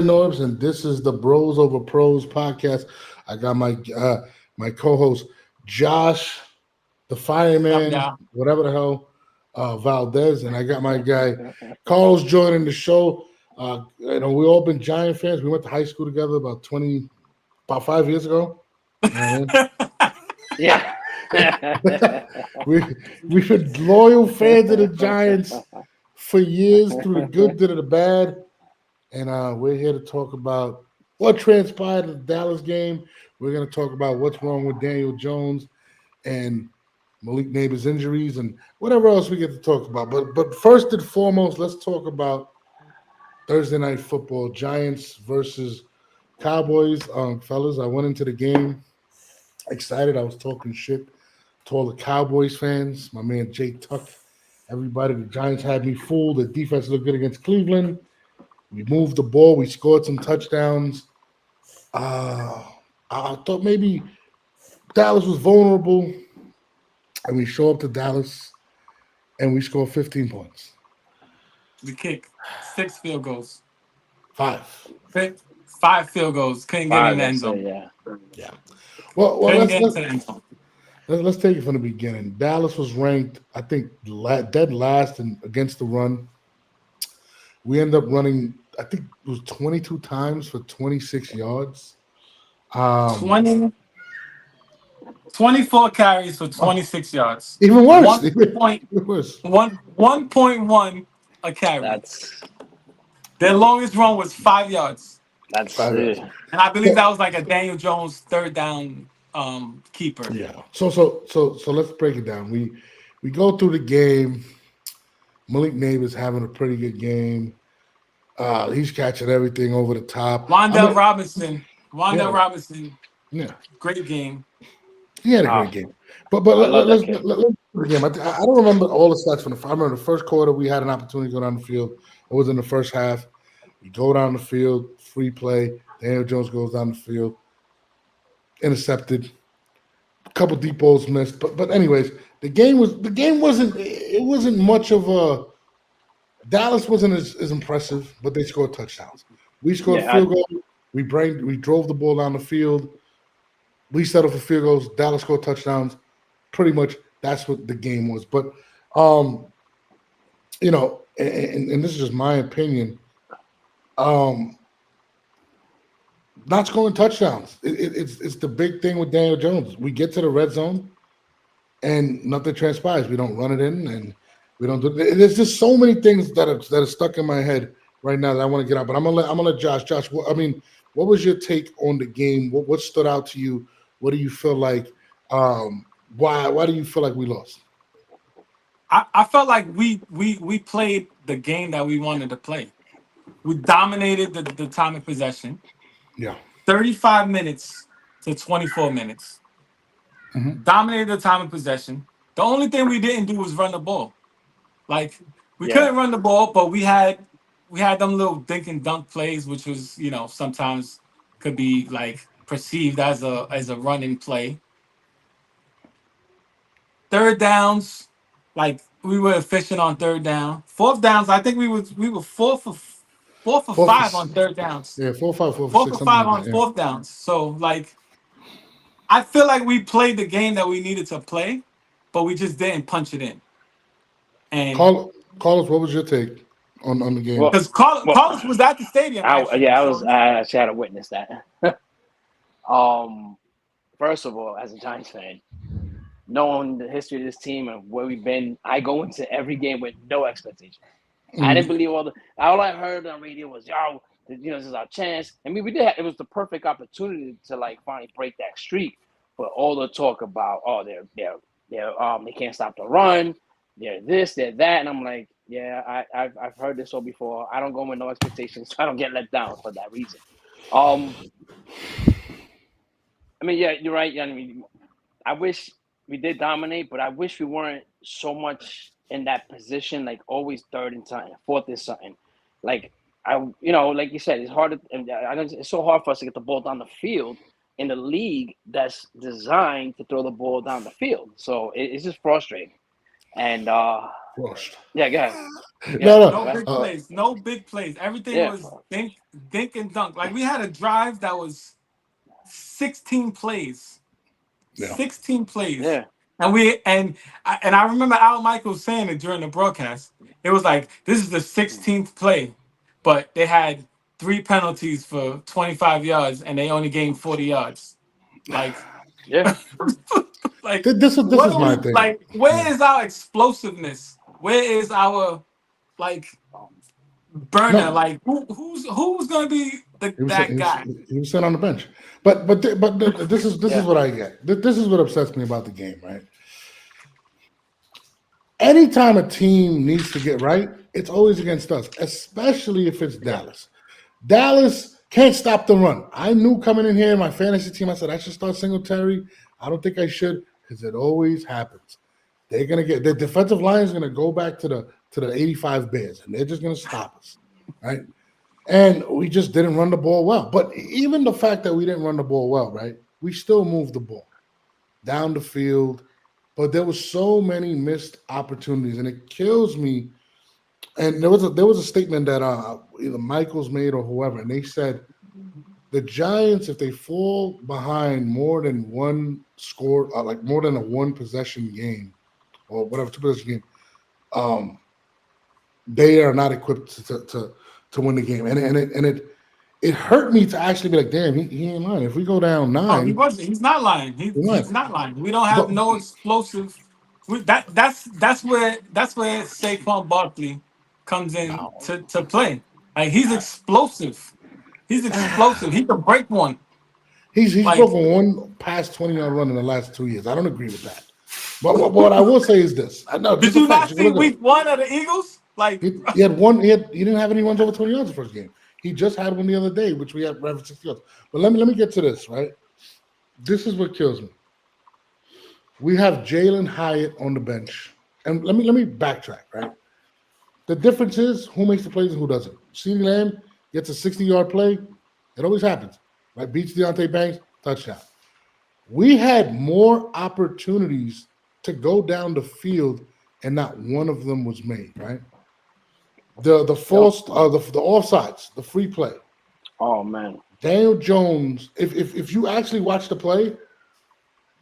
Norbs, and this is the Bros Over Pros podcast. I got my co-host Josh, the Up, fireman, y'all. whatever the hell, Valdez, and I got my guy Carlos joining the show. We've all been Giant fans. We went to high school together about 5 years ago. You know what Yeah. I mean? We've been loyal fans of the Giants for years, through the good, through the bad. And we're here to talk about what transpired in the Dallas game. We're going to talk about what's wrong with Daniel Jones and Malik Neighbors' injuries and whatever else we get to talk about. But first and foremost, let's talk about Thursday night football, Giants versus Cowboys. Fellas, I went into the game excited. I was talking shit to all the Cowboys fans. My man Jake Tuck, everybody. The Giants had me fooled. The defense looked good against Cleveland. We moved the ball. We scored some touchdowns. I thought maybe Dallas was vulnerable, and we show up to Dallas, and we score 15 points. We kicked 6 field goals. Five. 5 field goals. Couldn't get in Five, the end that's it, zone. yeah. Yeah. Well, Couldn't let's get let's, into the end zone. let's take it from the beginning. Dallas was ranked, I think, dead last against the run. We end up running, I think it was 22 times for 26 yards. 20, 24 carries for 26 yards. Even worse. One point, Even worse. 1.1 a carry. That's Their longest run was 5 yards, that's 5 yards. and I believe that was like a Daniel Jones third down keeper. Yeah. So let's break it down. We go through the game. Malik Neighbors having a pretty good game. He's catching everything over the top. Wandell Robinson. Yeah. Robinson. Yeah, Great game. he had a Ah, great game. But I love that kid. let's the game. I don't remember all the stats from the. I remember the first quarter we had an opportunity to go down the field. It was in the first half. We go down the field, free play. Daniel Jones goes down the field, intercepted. A couple deep balls missed. But anyways, the game wasn't much of a. Dallas wasn't as impressive, but they scored touchdowns. We scored Yeah, field goal. We drove the ball down the field. We settled for field goals. Dallas scored touchdowns. Pretty much that's what the game was. But and this is just my opinion. Not scoring touchdowns. It's the big thing with Daniel Jones. We get to the red zone, and nothing transpires. We don't run it in, and we don't do. There's just so many things that are stuck in my head right now that I want to get out. But I'm gonna let Josh. Josh, what was your take on the game? What stood out to you? What do you feel like? Why do you feel like we lost? I felt like we played the game that we wanted to play. We dominated the time of possession. Yeah. 35 minutes to 24 minutes. Mhm. Dominated the time of possession. The only thing we didn't do was run the ball. Like we Yeah. couldn't run the ball, but we had them little dink and dunk plays, which was, sometimes could be like perceived as a running play. Third downs, like we were efficient on third down. Fourth downs, I think we were four for Four for five on third downs. Yeah, 4-5, 4 for Four 6, for something five like on that. Yeah. fourth downs. So like I feel like we played the game that we needed to play, but we just didn't punch it in. And Carlos, what was your take on the game? well, because Carlos was at the stadium, actually. I actually had to witness that. First of all, as a Giants fan, knowing the history of this team and where we've been, I go into every game with no expectation. I didn't believe all I heard on radio was, this is our chance. I mean, it was the perfect opportunity to like finally break that streak. But all the talk about, they can't stop the run, they're this, they're that, and I'm like, yeah, I've heard this all before. I don't go with no expectations, so I don't get let down for that reason. I mean, yeah, you're right. I mean, I wish we did dominate, but I wish we weren't so much in that position, like always third and something, fourth and something. Like like you said, it's hard to, and I know it's so hard for us to get the ball down the field in the league that's designed to throw the ball down the field. So it's just frustrating. And Roast. Yeah, go ahead. Yeah, No, No go ahead. big plays. No big plays. Everything Yeah, was dink and dunk. Like we had a drive that was 16 plays. yeah. 16 plays. yeah. And I remember Al Michaels saying it during the broadcast. It was like this is the 16th play, but they had 3 penalties for 25 yards and they only gained 40 yards. Like Yeah. like This what is are my we thing. like where is our explosiveness? Where is our like burner? No, Like who's gonna be that guy? he was sitting on the bench. But this is Yeah. what I get. This is what upsets me about the game, right? Anytime a team needs to get right, it's always against us, especially if it's Yeah. Dallas. Dallas can't stop the run. I knew coming in here, my fantasy team, I said I should start Singletary. I don't think I should because it always happens. They're gonna get the defensive line is gonna go back to the 85 Bears, and they're just gonna stop us, right? And we just didn't run the ball well. But even the fact that we didn't run the ball well, right? We still moved the ball down the field, but there was so many missed opportunities, and it kills me. And there was a statement that either Michaels made or whoever, and they said the Giants, if they fall behind more than one score, like more than a one possession game or whatever two possession game, um, they are not equipped to win the game. And it hurt me to actually be like, damn, he ain't lying. If we go down Oh, he 9, wasn't. He's not lying. we're He's lying. not lying. We don't have But no explosive. That's where Saquon Barkley comes in to play. Like he's explosive. He's explosive. He can break one. he's Like, broken one past 20-yard run in the last 2 years. I don't agree with that. But what I will say is this. I know did this is you a fact. not You can see look at it. Week 1 of the Eagles? Like, He had one. He didn't have any runs over 20 yards the first game. He just had one the other day, which we had right for 60 yards. But let me get to this, right? This is what kills me. We have Jalen Hyatt on the bench. And let me backtrack, right? The difference is who makes the plays and who doesn't. CeeDee Lamb gets a 60-yard play. It always happens. Right? Beats Deontay Banks, touchdown. We had more opportunities to go down the field, and not one of them was made, right? The false the offsides, the free play. Oh man. Daniel Jones, if you actually watch the play,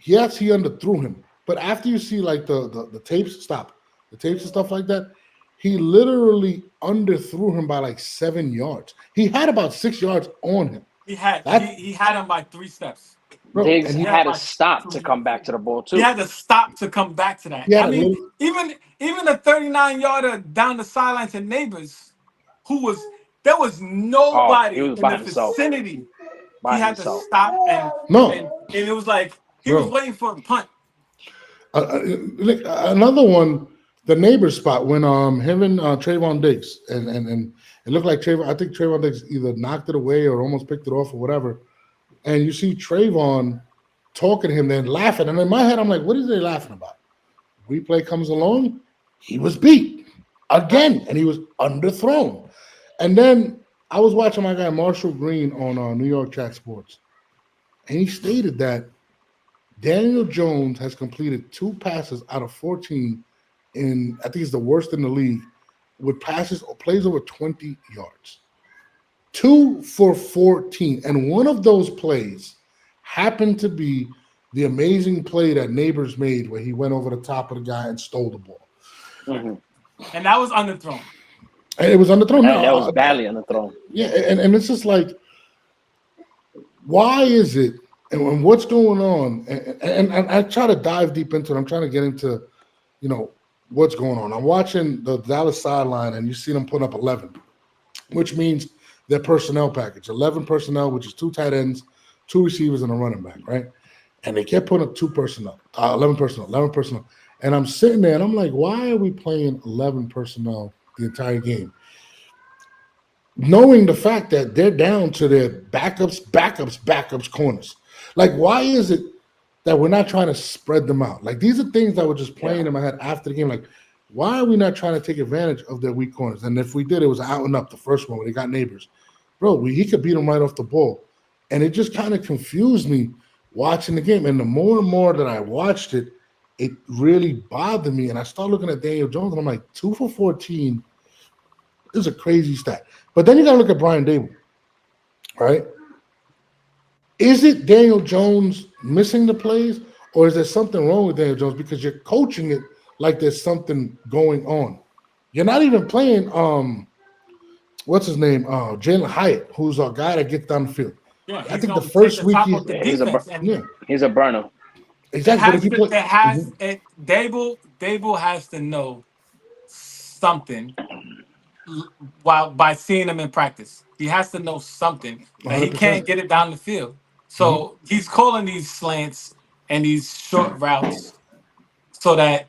yes, he underthrew him. But after you see like the tapes, the tapes and stuff like that, he literally underthrew him by like 7 yards. He had about 6 yards on him. he had That he had him by 3 steps. bro, Diggs and He he had had to by stop to 3 come back to the ball He too. had to stop to come back to that. he had I a mean, little even a 39-yarder down the sideline to neighbors, there was Oh, he nobody was in by the himself. vicinity. He By had to himself. stop no, and it was like he was bro. waiting for a punt. Another one, the neighbor spot when him and Trayvon Diggs and it looked like Trayvon. I think Trayvon Diggs either knocked it away or almost picked it off or whatever. And you see Trayvon talking to him, then laughing. And in my head, I'm like, what is they laughing about? Replay comes along, he was beat again, and he was underthrown. And then I was watching my guy Marshall Green on New York Chat Sports, and he stated that Daniel Jones has completed 2 passes out of 14 in, I think it's the worst in the league, with passes or plays over 20 yards. 2 for 14. And one of those plays happened to be the amazing play that Neighbors made where he went over the top of the guy and stole the ball. Mm-hmm. And that was underthrown. And it was underthrown. That was badly on the throw. Yeah, and it's just like, why is it and what's going on? And I try to dive deep into it. I'm trying to get into, what's going on. I'm watching the Dallas sideline, and you see them put up 11, which means their personnel package, 11 personnel, which is 2 tight ends, 2 receivers, and a running back, right? And they kept putting up 2 personnel, 11 personnel. And I'm sitting there, and I'm like, why are we playing 11 personnel the entire game? Knowing the fact that they're down to their backups, corners. Like, why is it that we're not trying to spread them out? Like, these are things that were just playing in my head after the game. Like, why are we not trying to take advantage of their weak corners? And if we did, it was out and up, the first one where they got Neighbors. Bro, he could beat them right off the ball. And it just kind of confused me watching the game. And the more and more that I watched it, it really bothered me. And I started looking at Daniel Jones, and I'm like, 2 for 14 is a crazy stat. But then you got to look at Brian Dable, right? Is it Daniel Jones missing the plays, or is there something wrong with Daniel Jones because you're coaching it like there's something going on? You're not even playing what's his name? Jalen Hyatt, who's a guy that gets down the field. Yeah, I he's think the going to take first the week top of the defense, and he's a burner. exactly. But if you play, Dable has to know something while by seeing him in practice. He has to know something that he 100%. can't get it down the field. So he's calling these slants and these short routes so that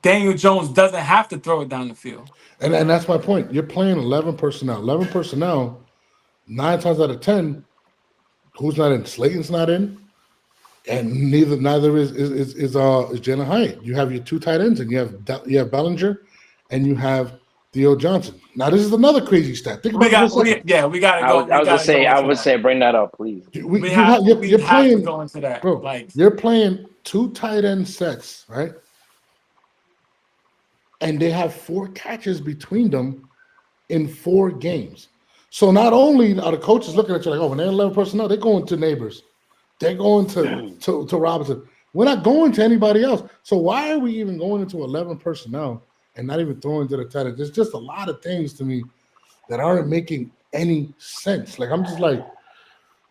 Daniel Jones doesn't have to throw it down the field. And that's my point. You're playing 11 personnel. 11 personnel, 9 times out of 10, who's not in? Slayton's not in, and neither is Jalen Hyatt. You have your 2 tight ends, and you have Bellinger, and you have Theo Johnson. Now this is another crazy stat. Think about it for a second. We gotta go. I would say, bring that up, please. We have to go into that, bro. Like, you're playing 2 tight end sets, right? And they have 4 catches between them in 4 games. So not only are the coaches looking at you like, oh, when they're 11 personnel, they're going to Neighbors. They're going to Robinson. We're not going to anybody else. So why are we even going into 11 personnel and not even throwing to the tight end? There's just a lot of things to me that aren't making any sense. Like, I'm just like,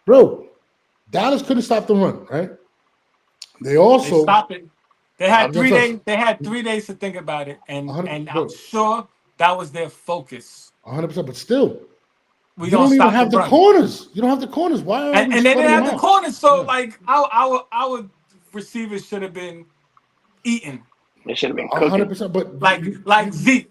bro, Dallas couldn't stop the run, right? They stopped it. They had 3 days. They had 3 days to think about it, and I'm sure that was their focus. 100%. But still, you don't even have the corners. You don't have the corners. Why are and they didn't have the corners? So like our receivers should have been eating. They should have been cooking. 100%. But like Zeke,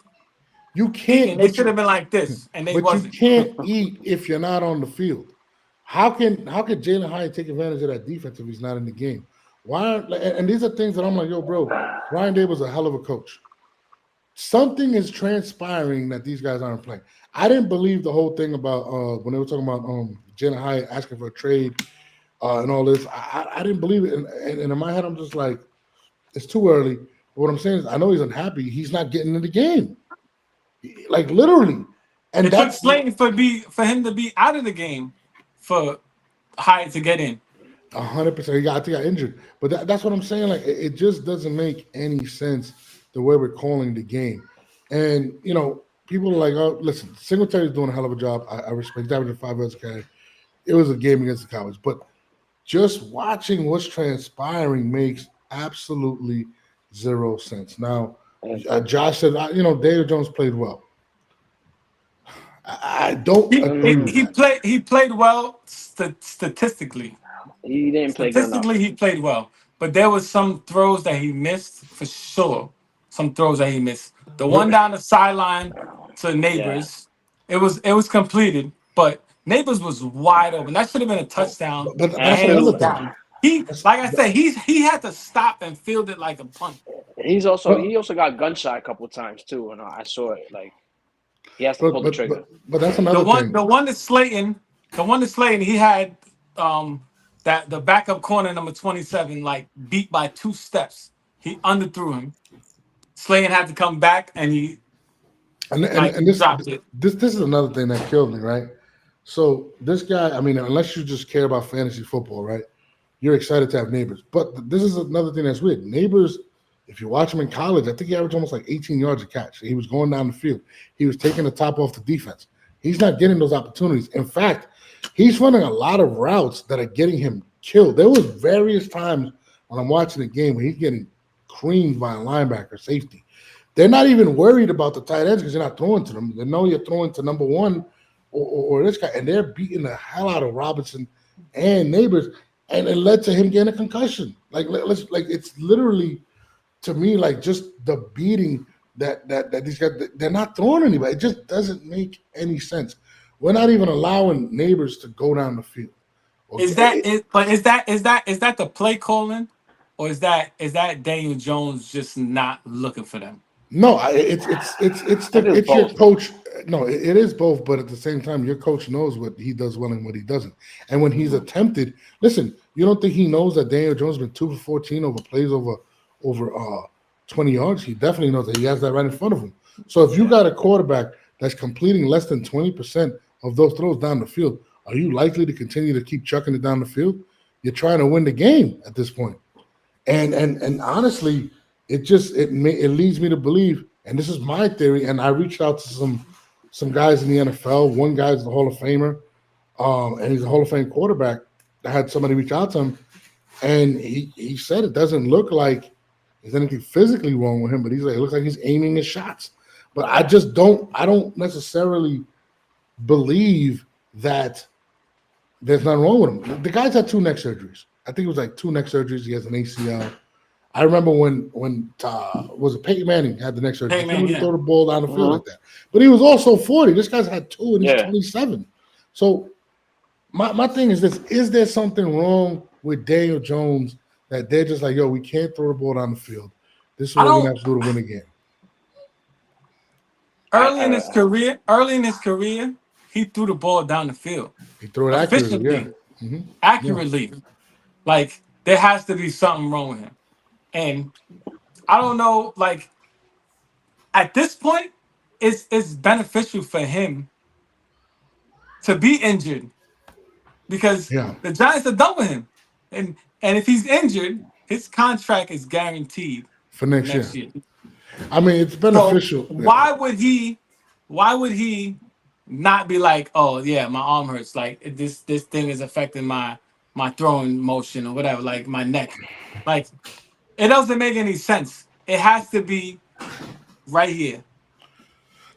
you can't. They should have been like this, and they wasn't. You can't eat if you're not on the field. How can Jalen Hyatt take advantage of that defense if he's not in the game? Why? And these are things that I'm like, yo, bro, Brian Dable's a hell of a coach. Something is transpiring that these guys aren't playing. I didn't believe the whole thing about when they were talking about Jalen Hyatt asking for a trade and all this. I didn't believe it. And in my head, I'm just like, it's too early. But what I'm saying is, I know he's unhappy. He's not getting in the game. Like, literally. And it took Slayton for him to be out of the game for Hyatt to get in. 100%. He got injured. But that's what I'm saying. Like, it just doesn't make any sense the way we're calling the game. And, you know, people are like, oh, listen, Singletary's doing a hell of a job. I respect that. Averaging 5 yards a carry. It was a game against the Cowboys. But just watching what's transpiring makes absolutely zero sense. Now, Josh said, Daniel Jones played well. I don't agree. He played well statistically. He didn't play good enough. Statistically, he played well, but there was some throws that he missed for sure. Some throws that he missed. The one down the sideline to Neighbors, it was completed, but Neighbors was wide open. That should have been a touchdown. But that's another thing. He had to stop and field it like a punt. He also got gunshot a couple of times too, and I saw it. Like, he has to pull the trigger. But that's another thing. The one to Slayton, he had that the backup corner number 27 like beat by 2 steps. He underthrew him. Slayton had to come back, and he dropped it. This is another thing that killed me, right? So this guy, I mean, unless you just care about fantasy football, right? You're excited to have Neighbors. But this is another thing that's weird. Neighbors, if you watch him in college, I think he averaged almost like 18 yards a catch. He was going down the field. He was taking the top off the defense. He's not getting those opportunities. In fact, he's running a lot of routes that are getting him killed. There was various times when I'm watching the game where he's getting creamed by a linebacker, safety. They're not even worried about the tight ends because you're not throwing to them. They know you're throwing to number 1 or this guy, and they're beating the hell out of Robinson and Neighbors, and it led to him getting a concussion. Like it's literally, to me, like just the beating that these guys, they're not throwing anybody. It just doesn't make any sense. We're not even allowing Neighbors to go down the field. Okay. Is that the play calling, or is that Daniel Jones just not looking for them? No, it's your coach. No, it is both, but at the same time, your coach knows what he does well and what he doesn't. And when he's attempted, listen, You don't think he knows that Daniel Jones has been 2 for 14 over plays over 20 yards? He definitely knows that he has that right in front of him. So if you got a quarterback that's completing less than 20% of those throws down the field, are you likely to continue to keep chucking it down the field? You're trying to win the game at this point. And honestly, it leads me to believe, and this is my theory, and I reached out to some guys in the NFL. One guy's the Hall of Famer, and he's a Hall of Fame quarterback. I had somebody reach out to him, and he said it doesn't look like there's anything physically wrong with him, but he's like, it looks like he's aiming his shots. But I don't necessarily believe that there's nothing wrong with him. The guy's had 2 neck surgeries. I think it was like 2 neck surgeries. He has an ACL. I remember when was it Peyton Manning had the neck surgery? He couldn't throw the ball down the field like that. But he was also 40. This guy's had 2 and he's 27. So my thing is this: is there something wrong with Daniel Jones that they're just like, yo, we can't throw the ball down the field? This is what we're gonna have to do to win the game. Early in his career, he threw the ball down the field. He threw it accurately, accurately. Yeah. Like there has to be something wrong with him, and I don't know. Like at this point, it's beneficial for him to be injured because the Giants are done with him, and if he's injured, his contract is guaranteed for next year. I mean, it's beneficial. So why would he not be like, oh yeah, my arm hurts. Like this thing is affecting my throwing motion or whatever, like my neck. Like it doesn't make any sense. It has to be right here.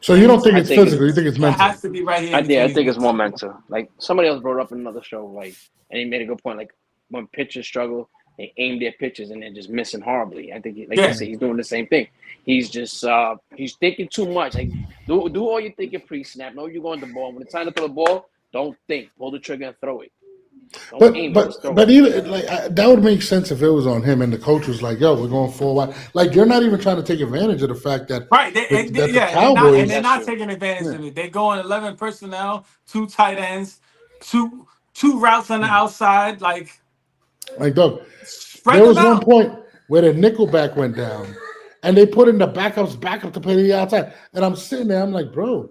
So you don't think it's physical? You think it's mental? It has to be right here. I think it's more mental. Like somebody else brought up in another show, like, and he made a good point. Like when pitchers struggle, they aim their pitches and they're just missing horribly. I think, like you said, he's doing the same thing. He's just he's thinking too much. Like do all you thinking pre-snap. Know you're going to the ball. When it's time to throw the ball, don't think. Pull the trigger and throw it. But even like that would make sense if it was on him and the coach was like, "Yo, we're going for a while." Like you're not even trying to take advantage of the fact that the Cowboys, they're not taking advantage of it. They go in 11 personnel, 2 tight ends, two routes on the outside. Like Doug, there was one point where the nickelback went down, and they put in the backups back up to play the outside, and I'm sitting there, I'm like, bro,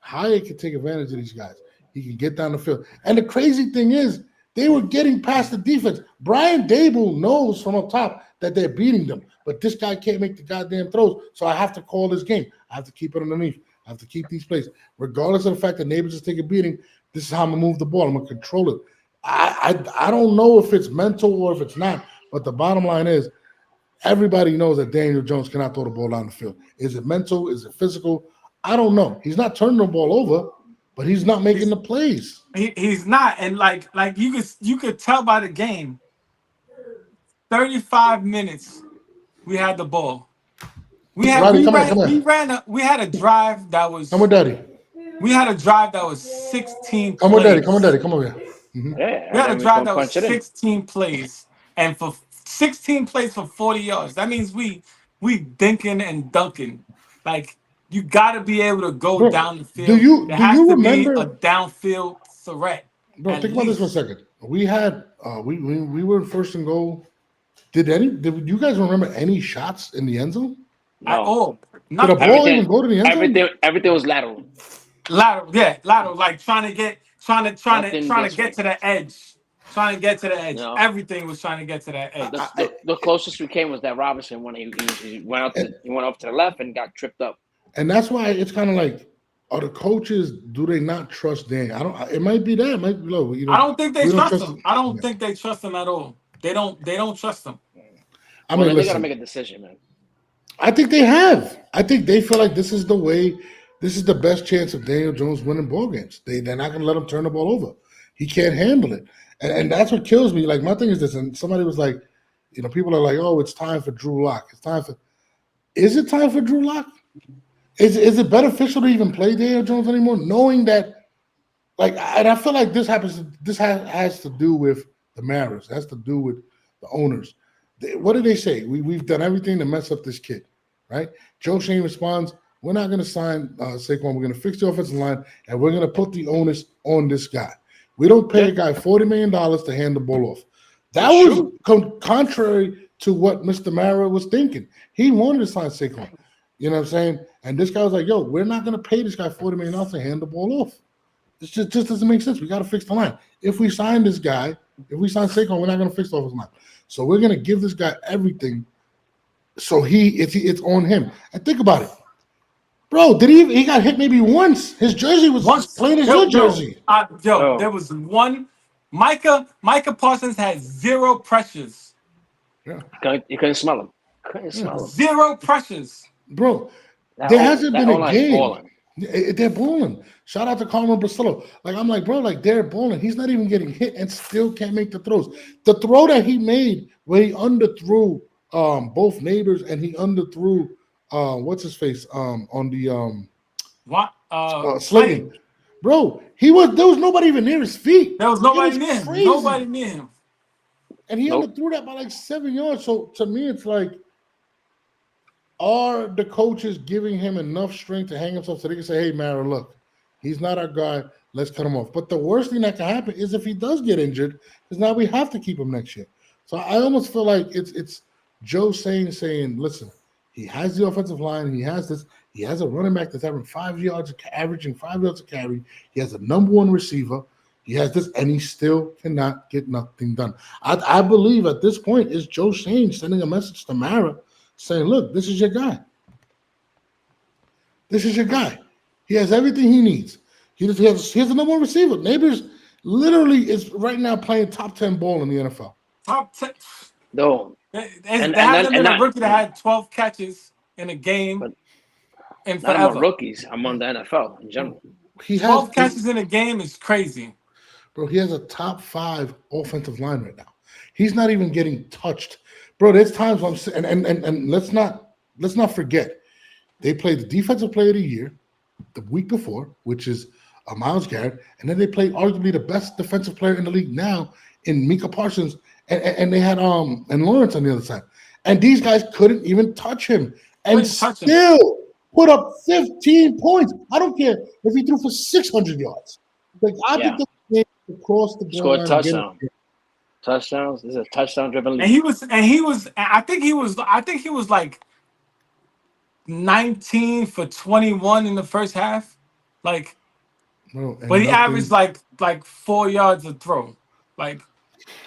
Hyatt can take advantage of these guys. He can get down the field, and the crazy thing is, they were getting past the defense. Brian Dable knows from up top that they're beating them, but this guy can't make the goddamn throws, so I have to call this game. I have to keep it underneath. I have to keep these plays. Regardless of the fact that neighbors just take a beating, this is how I'm going to move the ball. I'm going to control it. I don't know if it's mental or if it's not, but the bottom line is everybody knows that Daniel Jones cannot throw the ball down the field. Is it mental? Is it physical? I don't know. He's not turning the ball over, but he's not making the plays. He's not, and like you could tell by the game. 35 minutes, we had the ball. We had a drive that was. Come with Daddy. We had a drive that was 16. Come with Daddy. Come with Daddy. Come over here. Mm-hmm. Yeah, we had a drive that was 16 plays, and for 16 plays for 40 yards. That means we dinking and dunking. Like you got to be able to go down the field. Do you remember a downfield threat? Bro, think about this for a second. We had we were first and goal. Did you guys remember any shots in the end zone? No. Did the ball even go to the end zone? Everything was lateral. Lateral. Like trying to get to the edge. Trying to get to the edge. No. Everything was trying to get to that edge. The closest we came was that Robinson when he went up to the left and got tripped up. And that's why it's kind of like, are the coaches, do they not trust Dan? It might be that. It might be low. I don't think they trust him. I don't think they trust him at all. They don't trust him. I mean, they got to make a decision, man. I think they have. I think they feel like this is the way, this is the best chance of Daniel Jones winning ball games. They're not going to let him turn the ball over. He can't handle it. And that's what kills me. Like, my thing is this, and somebody was like, people are like, oh, it's time for Drew Lock. Is it time for Drew Lock? Is it beneficial to even play Daniel Jones anymore, knowing that, like, and I feel like this has to do with the Mariners. It has to do with the owners. What do they say? We've done everything to mess up this kid, right? Joe Shane responds, we're not going to sign Saquon. We're going to fix the offensive line, and we're going to put the onus on this guy. We don't pay a guy $40 million to hand the ball off. That It's was true. contrary to what Mr. Mara was thinking. He wanted to sign Saquon. You know what I'm saying? And this guy was like, "Yo, we're not going to pay this guy $40 million to hand the ball off. This just doesn't make sense. We got to fix the line. If we sign this guy, if we sign Saquon, we're not going to fix the offensive line. So we're going to give this guy everything. So it's on him. And think about it, bro. Did he got hit maybe once? His jersey was Once, plain as your jersey. there Oh, was one. Micah Parsons had zero pressures. Yeah, you couldn't smell him. Couldn't yeah, smell him. Zero pressures. bro. That There O hasn't that been O a line's game. balling. They're balling. Shout out to Carmen Brasillo. Like I'm like, bro, like they're balling. He's not even getting hit and still can't make the throws. The throw that he made where he underthrew both neighbors and he underthrew what's his face on the What? Slayton. Slayton. Bro, there was nobody even near his feet. There was It nobody was near him. Nobody crazy. near him. And he Nope. underthrew that by like 7 yards. So to me, it's like, are the coaches giving him enough strength to hang himself so they can say, hey, Mara, look, he's not our guy. Let's cut him off. But the worst thing that can happen is if he does get injured, because now we have to keep him next year. So I almost feel like it's Joe saying, listen, he has the offensive line. He has this. He has a running back that's having 5 yards, averaging 5 yards a carry. He has a number one receiver. He has this, and he still cannot get nothing done. I believe at this point is Joe Shane sending a message to Mara saying, look, this is your guy. This is your guy. He has everything he needs. He has the number one receiver. Neighbors literally is right now playing top 10 ball in the NFL. Top 10. No, There hasn't been a not, rookie that had 12 catches in a game but in not among forever. rookies, among the NFL in general. He has 12 catches in a game is crazy. bro, he has a top 5 offensive line right now. He's not even getting touched. Bro, there's times when I'm saying, and let's not forget, they played the defensive player of the year the week before, which is Myles Garrett, and then they played arguably the best defensive player in the league now in Micah Parsons, and they had and Lawrence on the other side, and these guys couldn't even touch him, and Couldn't touch him. still put up 15 points. I don't care if he threw for 600 yards. Like I Yeah. think they across the goal Scored line and get touchdown. Touchdowns. This is a touchdown driven And league. I think he was like 19 for 21 in the first half. Like, bro, but and he averaged nothing, like 4 yards a throw. Like,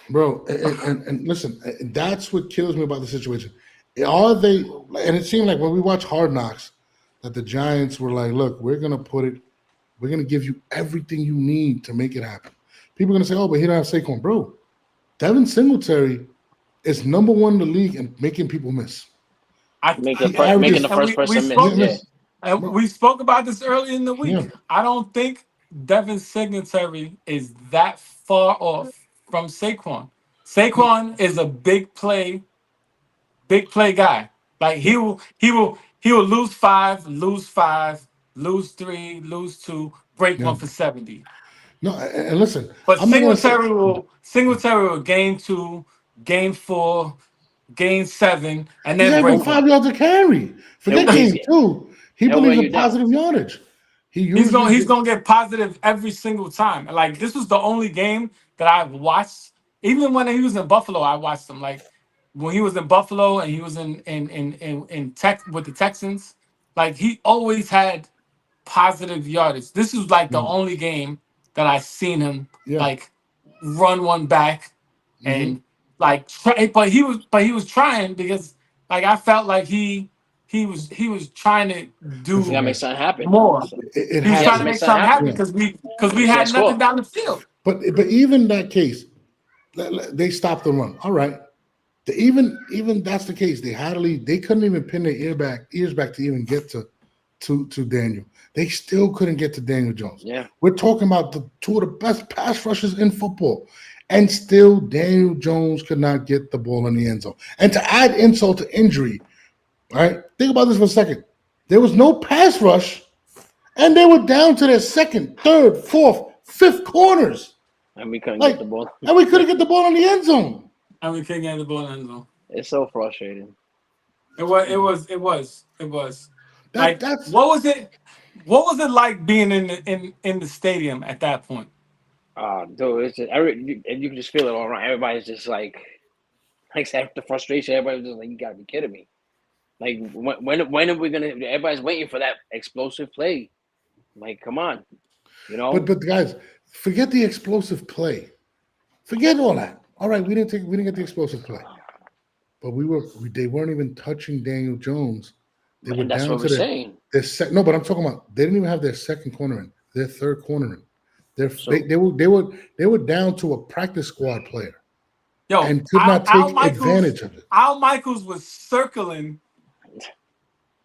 bro. And listen, that's what kills me about the situation. Are they? And it seemed like when we watch Hard Knocks, that the Giants were like, "Look, we're gonna give you everything you need to make it happen." People are gonna say, "Oh, but he don't have Saquon, bro." Devin Singletary is number one in the league and making people miss. I, Making I He making averages the and first we person miss. spoke Yeah. miss, and bro. we spoke about this early in the Yeah, week. I don't think Devin Singletary is that far off from Saquon. no, Saquon is a big play guy. Like yeah, he will lose five, lose three, lose two, break yeah. one for 70. No, and listen, But I'm not gonna say, Singletary will gain two, gain four, gain seven, and he's then having break one. 5 yards a carry. Forget He'll, game two. He he'll wear believes in you down. positive yardage. He usually He's gets, gonna get positive every single time. Like this was the only game that I've watched. Even when he was in Buffalo, I watched him. Like when he was in Buffalo and he was in Tech with the Texans, like he always had positive yardage. This is like the only game that I seen him yeah. like run one back Mm-hmm. and like try, but he was trying because like I felt like he was trying to You Listen, do gotta make man, something happen. more. it He was He has trying to to happens. make make something something happen happen. Yeah, because He we can't had nothing score. down the field. but even that case, they stopped the run. All right. Even that's the case. They had to leave. They couldn't even pin their ears back to even get to Daniel. They still couldn't get to Daniel Jones. Yeah. We're talking about the two of the best pass rushers in football, and still Daniel Jones could not get the ball in the end zone. And to add insult to injury, all right, think about this for a second. There was no pass rush, and they were down to their second, third, fourth, fifth corners. And we couldn't Like, get the ball. and we couldn't get the ball in the end zone. And we couldn't get the ball in the end zone. It's so frustrating. It was. That Like that's what was it? What was it like being in the stadium at that point? Dude, it's just you can just feel it all around. Everybody's just like the frustration. Everybody's just like, you gotta be kidding me. Like when are we gonna? Everybody's waiting for that explosive play. Like, come on, you know. But guys, forget the explosive play. Forget all that. All right, we didn't get the explosive play, but they weren't even touching Daniel Jones. They were And that's down what to we're saying. no, but I'm talking about they didn't even have their second corner in, their third corner in. So They were down to a practice squad player Yo, and could not take advantage of it. Al Michaels was circling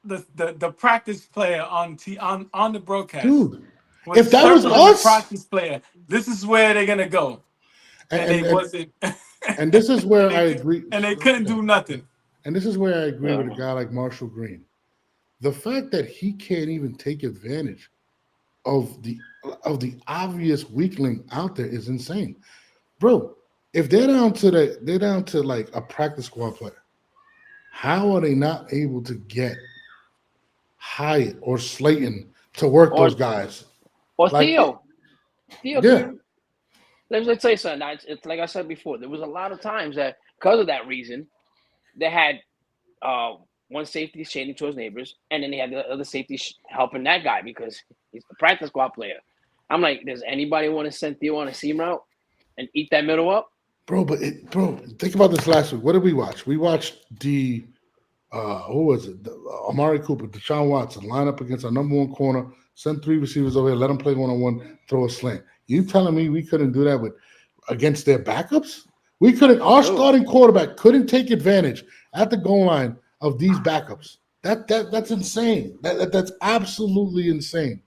the practice player on the broadcast. Dude, Was if that was circling the us, practice player. This is where they're gonna go, and and they and, wasn't. and this is where and, I they, agree. and they couldn't do nothing. And this is where I agree with a uh, guy like Marshall Green. The fact that he can't even take advantage of the obvious weakling out there is insane, bro. If they're down to like a practice squad player, how are they not able to get Hyatt or Slayton to work or those guys? or Like, Theo yeah, can. Let's say something. It's like I said before. There was a lot of times that because of that reason, they had uh, one safety shading to his neighbors, and then they had the other safety helping that guy because he's the practice squad player. I'm like, does anybody want to send Theo on a seam route and eat that middle up? bro. Bro, think about this last week. What did we watch? We watched the who was it? Amari Cooper, Deshaun Watson line up against our number one corner, send three receivers over here, let them play one-on-one, throw a slant. You telling me we couldn't do that with against their backups? We couldn't. Our No. starting quarterback couldn't take advantage at the goal line of these backups. That's insane. That's absolutely insane.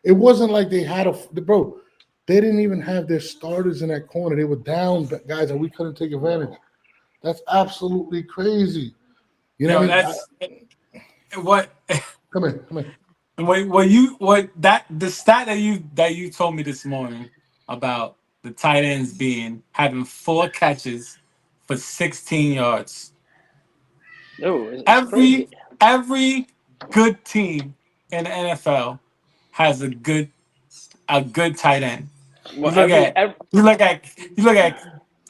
It wasn't like they had bro. They didn't even have their starters in that corner. They were down guys, and we couldn't take advantage. That's absolutely crazy. You know Yo, what I mean? that's what. Come in. The stat that you told me this morning about the tight ends having 4 catches for 16 yards. No, it's Every crazy. every good team in the NFL has a good tight end. You Well, look at every you look at you look at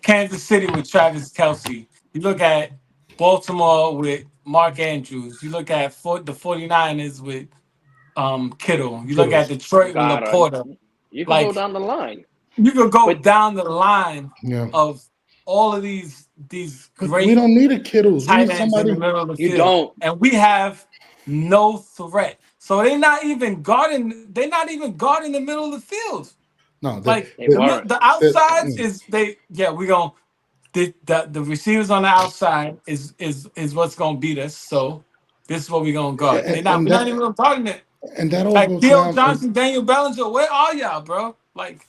Kansas City with Travis Kelsey. You look at Baltimore with Mark Andrews. You look at the 49ers with Kittle. You look at Kittles. Detroit with God, Laporta. you could go Like down the line, you could go but down the line Yeah. of all of these But we great don't need a Kittles. We tight need ends in the somebody. middle of the you field, don't. and we have no threat. So they're not even guarding. They're not even guarding the middle of the field. No, Like They weren't. the outsides is they. Yeah, we going the receivers on the outside is what's gonna beat us. So this is what we're gonna guard. and, We're and not that even guarding it. and that all Like goes Theo down. Johnson, Daniel Bellinger, where are y'all, bro? Like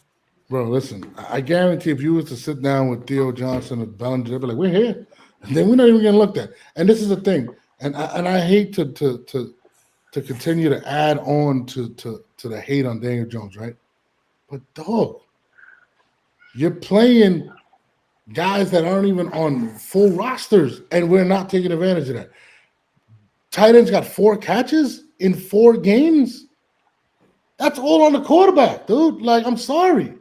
Bro, listen, I guarantee if you was to sit down with Theo Johnson or Bellinger, they'd be like, "We're here," and then we're not even gonna look at. And this is the thing, and I hate to continue to add on to the hate on Daniel Jones, right? But dog, you're playing guys that aren't even on full rosters, and we're not taking advantage of that. Tight ends got 4 catches in 4 games. That's all on the quarterback, dude. Like, I'm sorry.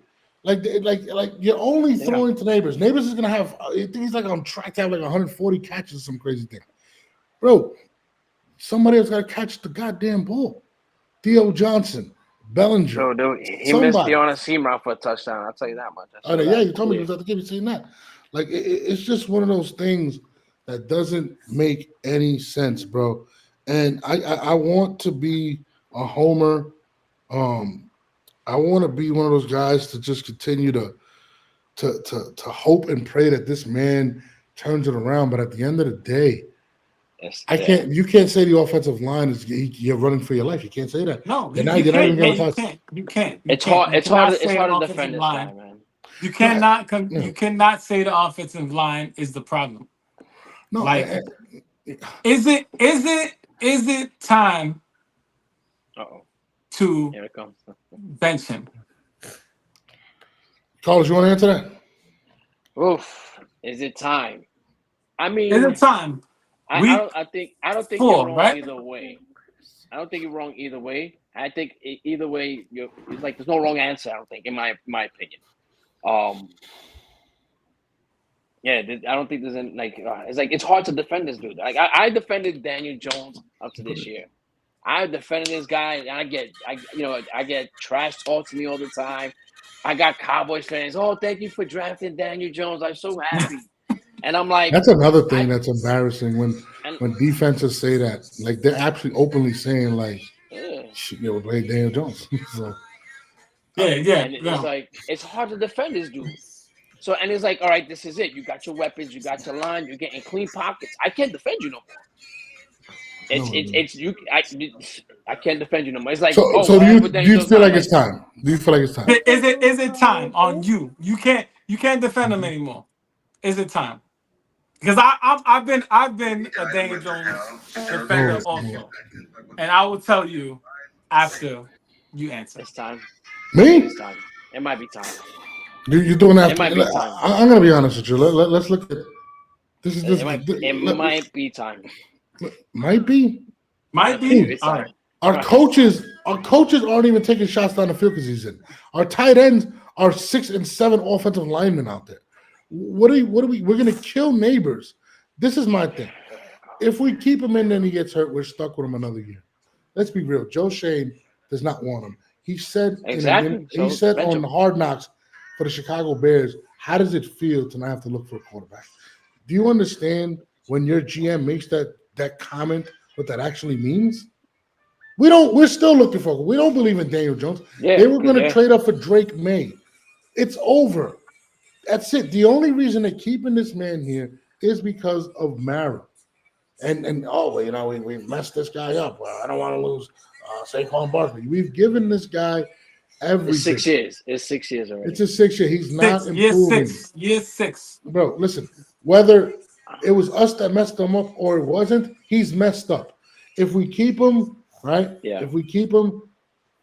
Like you're only Yeah. throwing to Neighbors. Neighbors is gonna have. I think he's like on track to have like 140 catches, some crazy thing, bro. Somebody else got to catch the goddamn ball. Theo Johnson, Bellinger, Dude, he missed the somebody. on a seam route for a touchdown. I'll tell you that much. I Oh, saw yeah, that. you told me you was at the game. You seen that? Like it's just one of those things that doesn't make any sense, bro. And I want to be a homer. I want to be one of those guys to just continue to hope and pray that this man turns it around. But at the end of the day, You can't say the offensive line is you're running for your life. You can't say that. no, You're you not even can't. No, going to you touch. can't. You can't. It's can't. hard. You It's hard. cannot It's say hard the to defend offensive this guy, line. man. You No, cannot. yeah. You cannot say the offensive line is the problem. No, Like, is it time Uh-oh. to Here it comes. bench him? Carlos, you want to answer that? Oof. Is it time? I Is mean, it time? I Week don't think you're 4, wrong right? either way. I don't think you're wrong either way. I think either way, it's like there's no wrong answer. I don't think, in my opinion. Yeah, I don't think there's any it's like it's hard to defend this dude. Like I defended Daniel Jones up to this year. I defended this guy, and I get trash talk to me all the time. I got Cowboys fans. Oh, thank you for drafting Daniel Jones. I'm so happy. And I'm like, That's another thing that's embarrassing and when defenses say that. Like they're actually openly saying like, yeah. "Yo, play Daniel Jones." So And it's like it's hard to defend this dude. So and it's like, all right, this is it. You got your weapons, you got your line, you're getting clean pockets. I can't defend you no more. I can't defend you no more. It's like, so do you feel like it's time? Do you feel like it's time? Is it time on you? You can't defend him anymore. Is it time? Because I've been a Daniel Jones defender also, and I will tell you after you answer. It's time. Me? It's time. It might be time. You're doing that. It might be time. I'm gonna be honest with you. Let's look at this. It might be time. Might be. Might be. All right. Our coaches aren't even taking shots down the field because he's in. Our tight ends are 6 and 7 offensive linemen out there. What are we? We're gonna kill Neighbors. This is my thing. If we keep him in and he gets hurt, we're stuck with him another year. Let's be real. Joe Shane does not want him. He said he said on Hard Knocks for the Chicago Bears, how does it feel to not have to look for a quarterback? Do you understand when your GM makes that comment, what that actually means? We're still looking for. We don't believe in Daniel Jones. Yeah, they were going to trade up for Drake May. It's over. That's it. The only reason they're keeping this man here is because of Mara. And we messed this guy up. Well, I don't want to lose Saquon Barkley. We've given this guy everything. It's 6 years. It's 6 years already. It's a 6 year. He's not improving. Year six. Bro, listen. Whether it was us that messed him up or it wasn't, he's messed up. If we keep him, right? Yeah. If we keep him,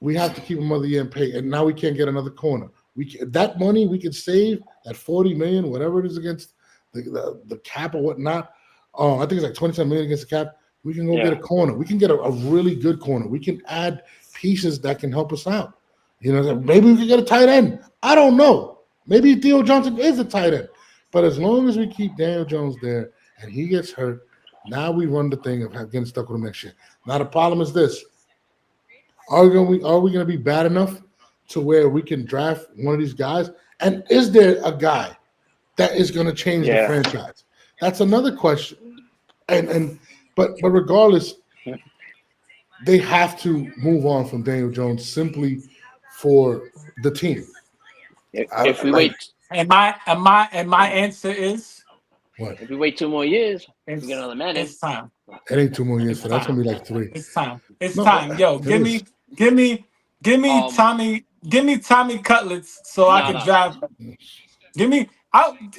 we have to keep him another year and pay. And now we can't get another corner. That money we could save, that $40 million, whatever it is against the cap or whatnot. I think it's like $27 million against the cap. We can go get a corner. We can get a really good corner. We can add pieces that can help us out. Maybe we can get a tight end. I don't know. Maybe Theo Johnson is a tight end. But as long as we keep Daniel Jones there and he gets hurt, now we run the thing of getting stuck with him next year. Now the problem is this: are we going to be bad enough to where we can draft one of these guys? And is there a guy that is going to change the franchise? That's another question. But regardless, they have to move on from Daniel Jones simply for the team. If we wait, and my answer is what? If we wait 2 more years, we get another man. It's time. It ain't 2 more years, so that's gonna be like 3. It's time. It's time. Yo, give me Tommy cutlets so I can drive. Give me. I'm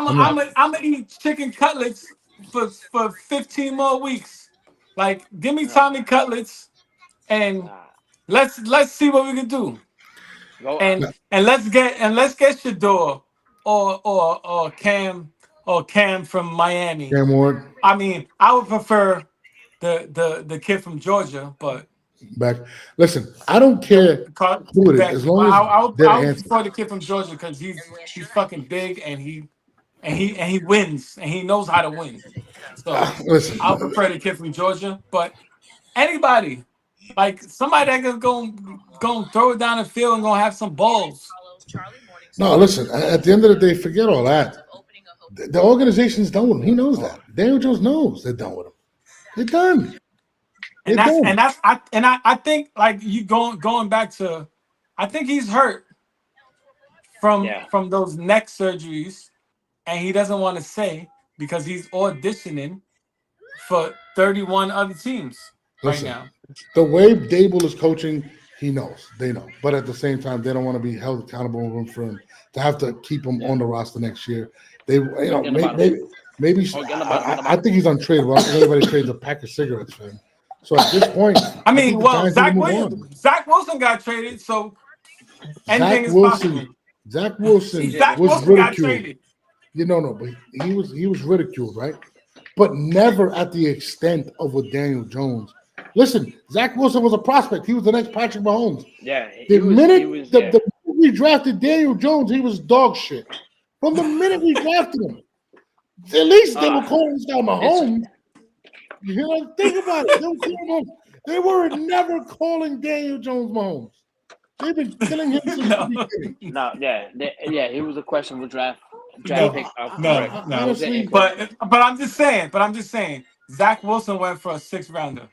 gonna eat chicken cutlets for 15 more weeks. Like, give me Tommy cutlets, and let's see what we can do. And let's get Shador or Cam from Miami. Cam Ward. I mean, I would prefer the kid from Georgia, but back. Listen, I don't care who it is, as long as I would prefer the kid from Georgia because he's fucking big and he wins and he knows how to win. So listen, I would prefer the kid from Georgia, but anybody like somebody that can go throw it down the field and gonna have some balls. No, listen. At the end of the day, forget all that. The organization's done with him. He knows that. Daniel Jones knows they're done with him. They're done. I think like you going back to, I think he's hurt from those neck surgeries, and he doesn't want to say because he's auditioning for 31 other teams right now. The way Dable is coaching, he knows. They know. But at the same time, they don't want to be held accountable for him to have to keep him on the roster next year. Maybe I think he's untradeable. I think anybody trades a pack of cigarettes for him. So at this point, I mean, Zach Wilson got traded, so anything is possible. Zach Wilson was ridiculed. But he was ridiculed, right? But never at the extent of what Daniel Jones. Listen, Zach Wilson was a prospect. He was the next Patrick Mahomes. Yeah. The minute we we drafted Daniel Jones, he was dog shit. From the minute we drafted him, at least they were calling this guy Mahomes. You know, think about it. They were never calling Daniel Jones Mahomes. They've been killing him since the beginning. No, yeah, he was a questionable draft No, pick. no. Honestly, But I'm just saying. Zach Wilson went for a 6th rounder.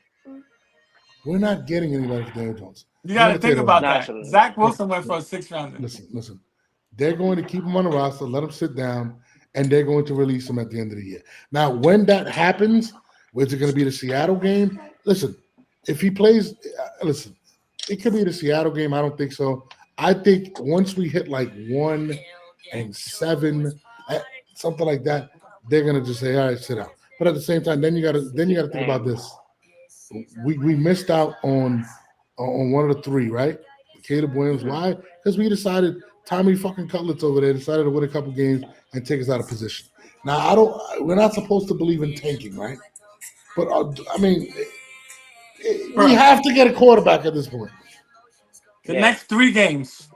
we're not getting anybody for Daniel Jones. You got to think about that. Naturally. Zach Wilson went for a 6th rounder. Listen. They're going to keep him on the roster, let him sit down, and they're going to release him at the end of the year. Now, when that happens, is it going to be the Seattle game? Listen, if he plays, it could be the Seattle game. I don't think so. I think once we hit like 1-7, something like that, they're going to just say, all right, sit out. But at the same time, then you got to think about this. We missed out on one of the 3, right? Caleb Williams. Why? Because we decided Tommy fucking Cutlets over there decided to win a couple games and take us out of position. Now we're not supposed to believe in tanking, right? But we have to get a quarterback at this point. The next 3 games.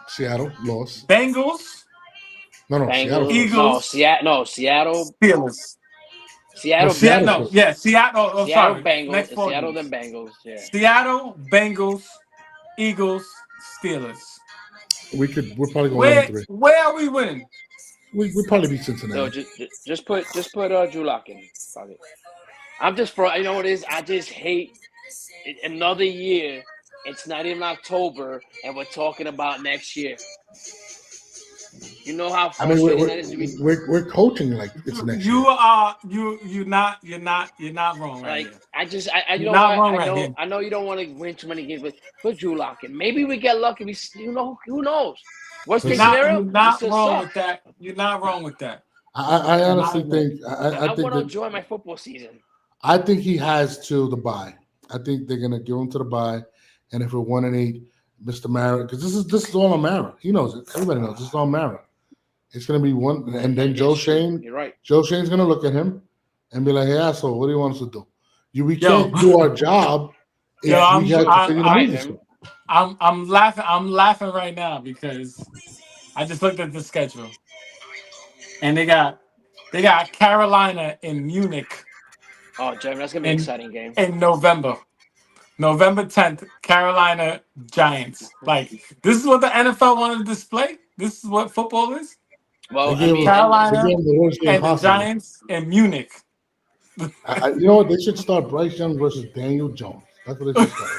Seattle lost. Bengals. No, Bengals, Seattle. Eagles. Seattle. Steelers. Seattle. Seattle. Seattle. Oh, Seattle sorry. Bengals. Next 4 Seattle games. then Bengals. Yeah. Seattle, Bengals, Eagles, Steelers. We're probably going 1-3. Where are we winning? We'll probably beat Cincinnati. No, just put Drew Lock in. I'm just for you know what it is. I just hate another year. It's not even October, and we're talking about next year. You know how frustrating that is. We're coaching like it's next year. You're not wrong right here. I know you don't want to win too many games, but put Drew Lock in. Maybe we get lucky. Who knows? Worst case scenario, you're not wrong with that. You're not wrong with that. I honestly think I want to enjoy my football season. I think he has to the bye. I think they're gonna give him to the bye, and if we're 1-8, Mr. Mara, because this is all on Mara. He knows it. Everybody knows this is all Mara. It's gonna be one, and then Joe Shane. You're right. Joe Shane's gonna look at him and be like, "Hey, asshole, what do you want us to do? We can't do our job if we have to figure the music." I'm laughing. I'm laughing right now because I just looked at the schedule, and they got Carolina in Munich. Oh, Jeremy, that's gonna be an exciting game in November 10th. Carolina Giants. Like this is what the NFL wanted to display. This is what football is. Well, Carolina and the Giants in Munich. You know what? They should start Bryce Young versus Daniel Jones. That's what they should start.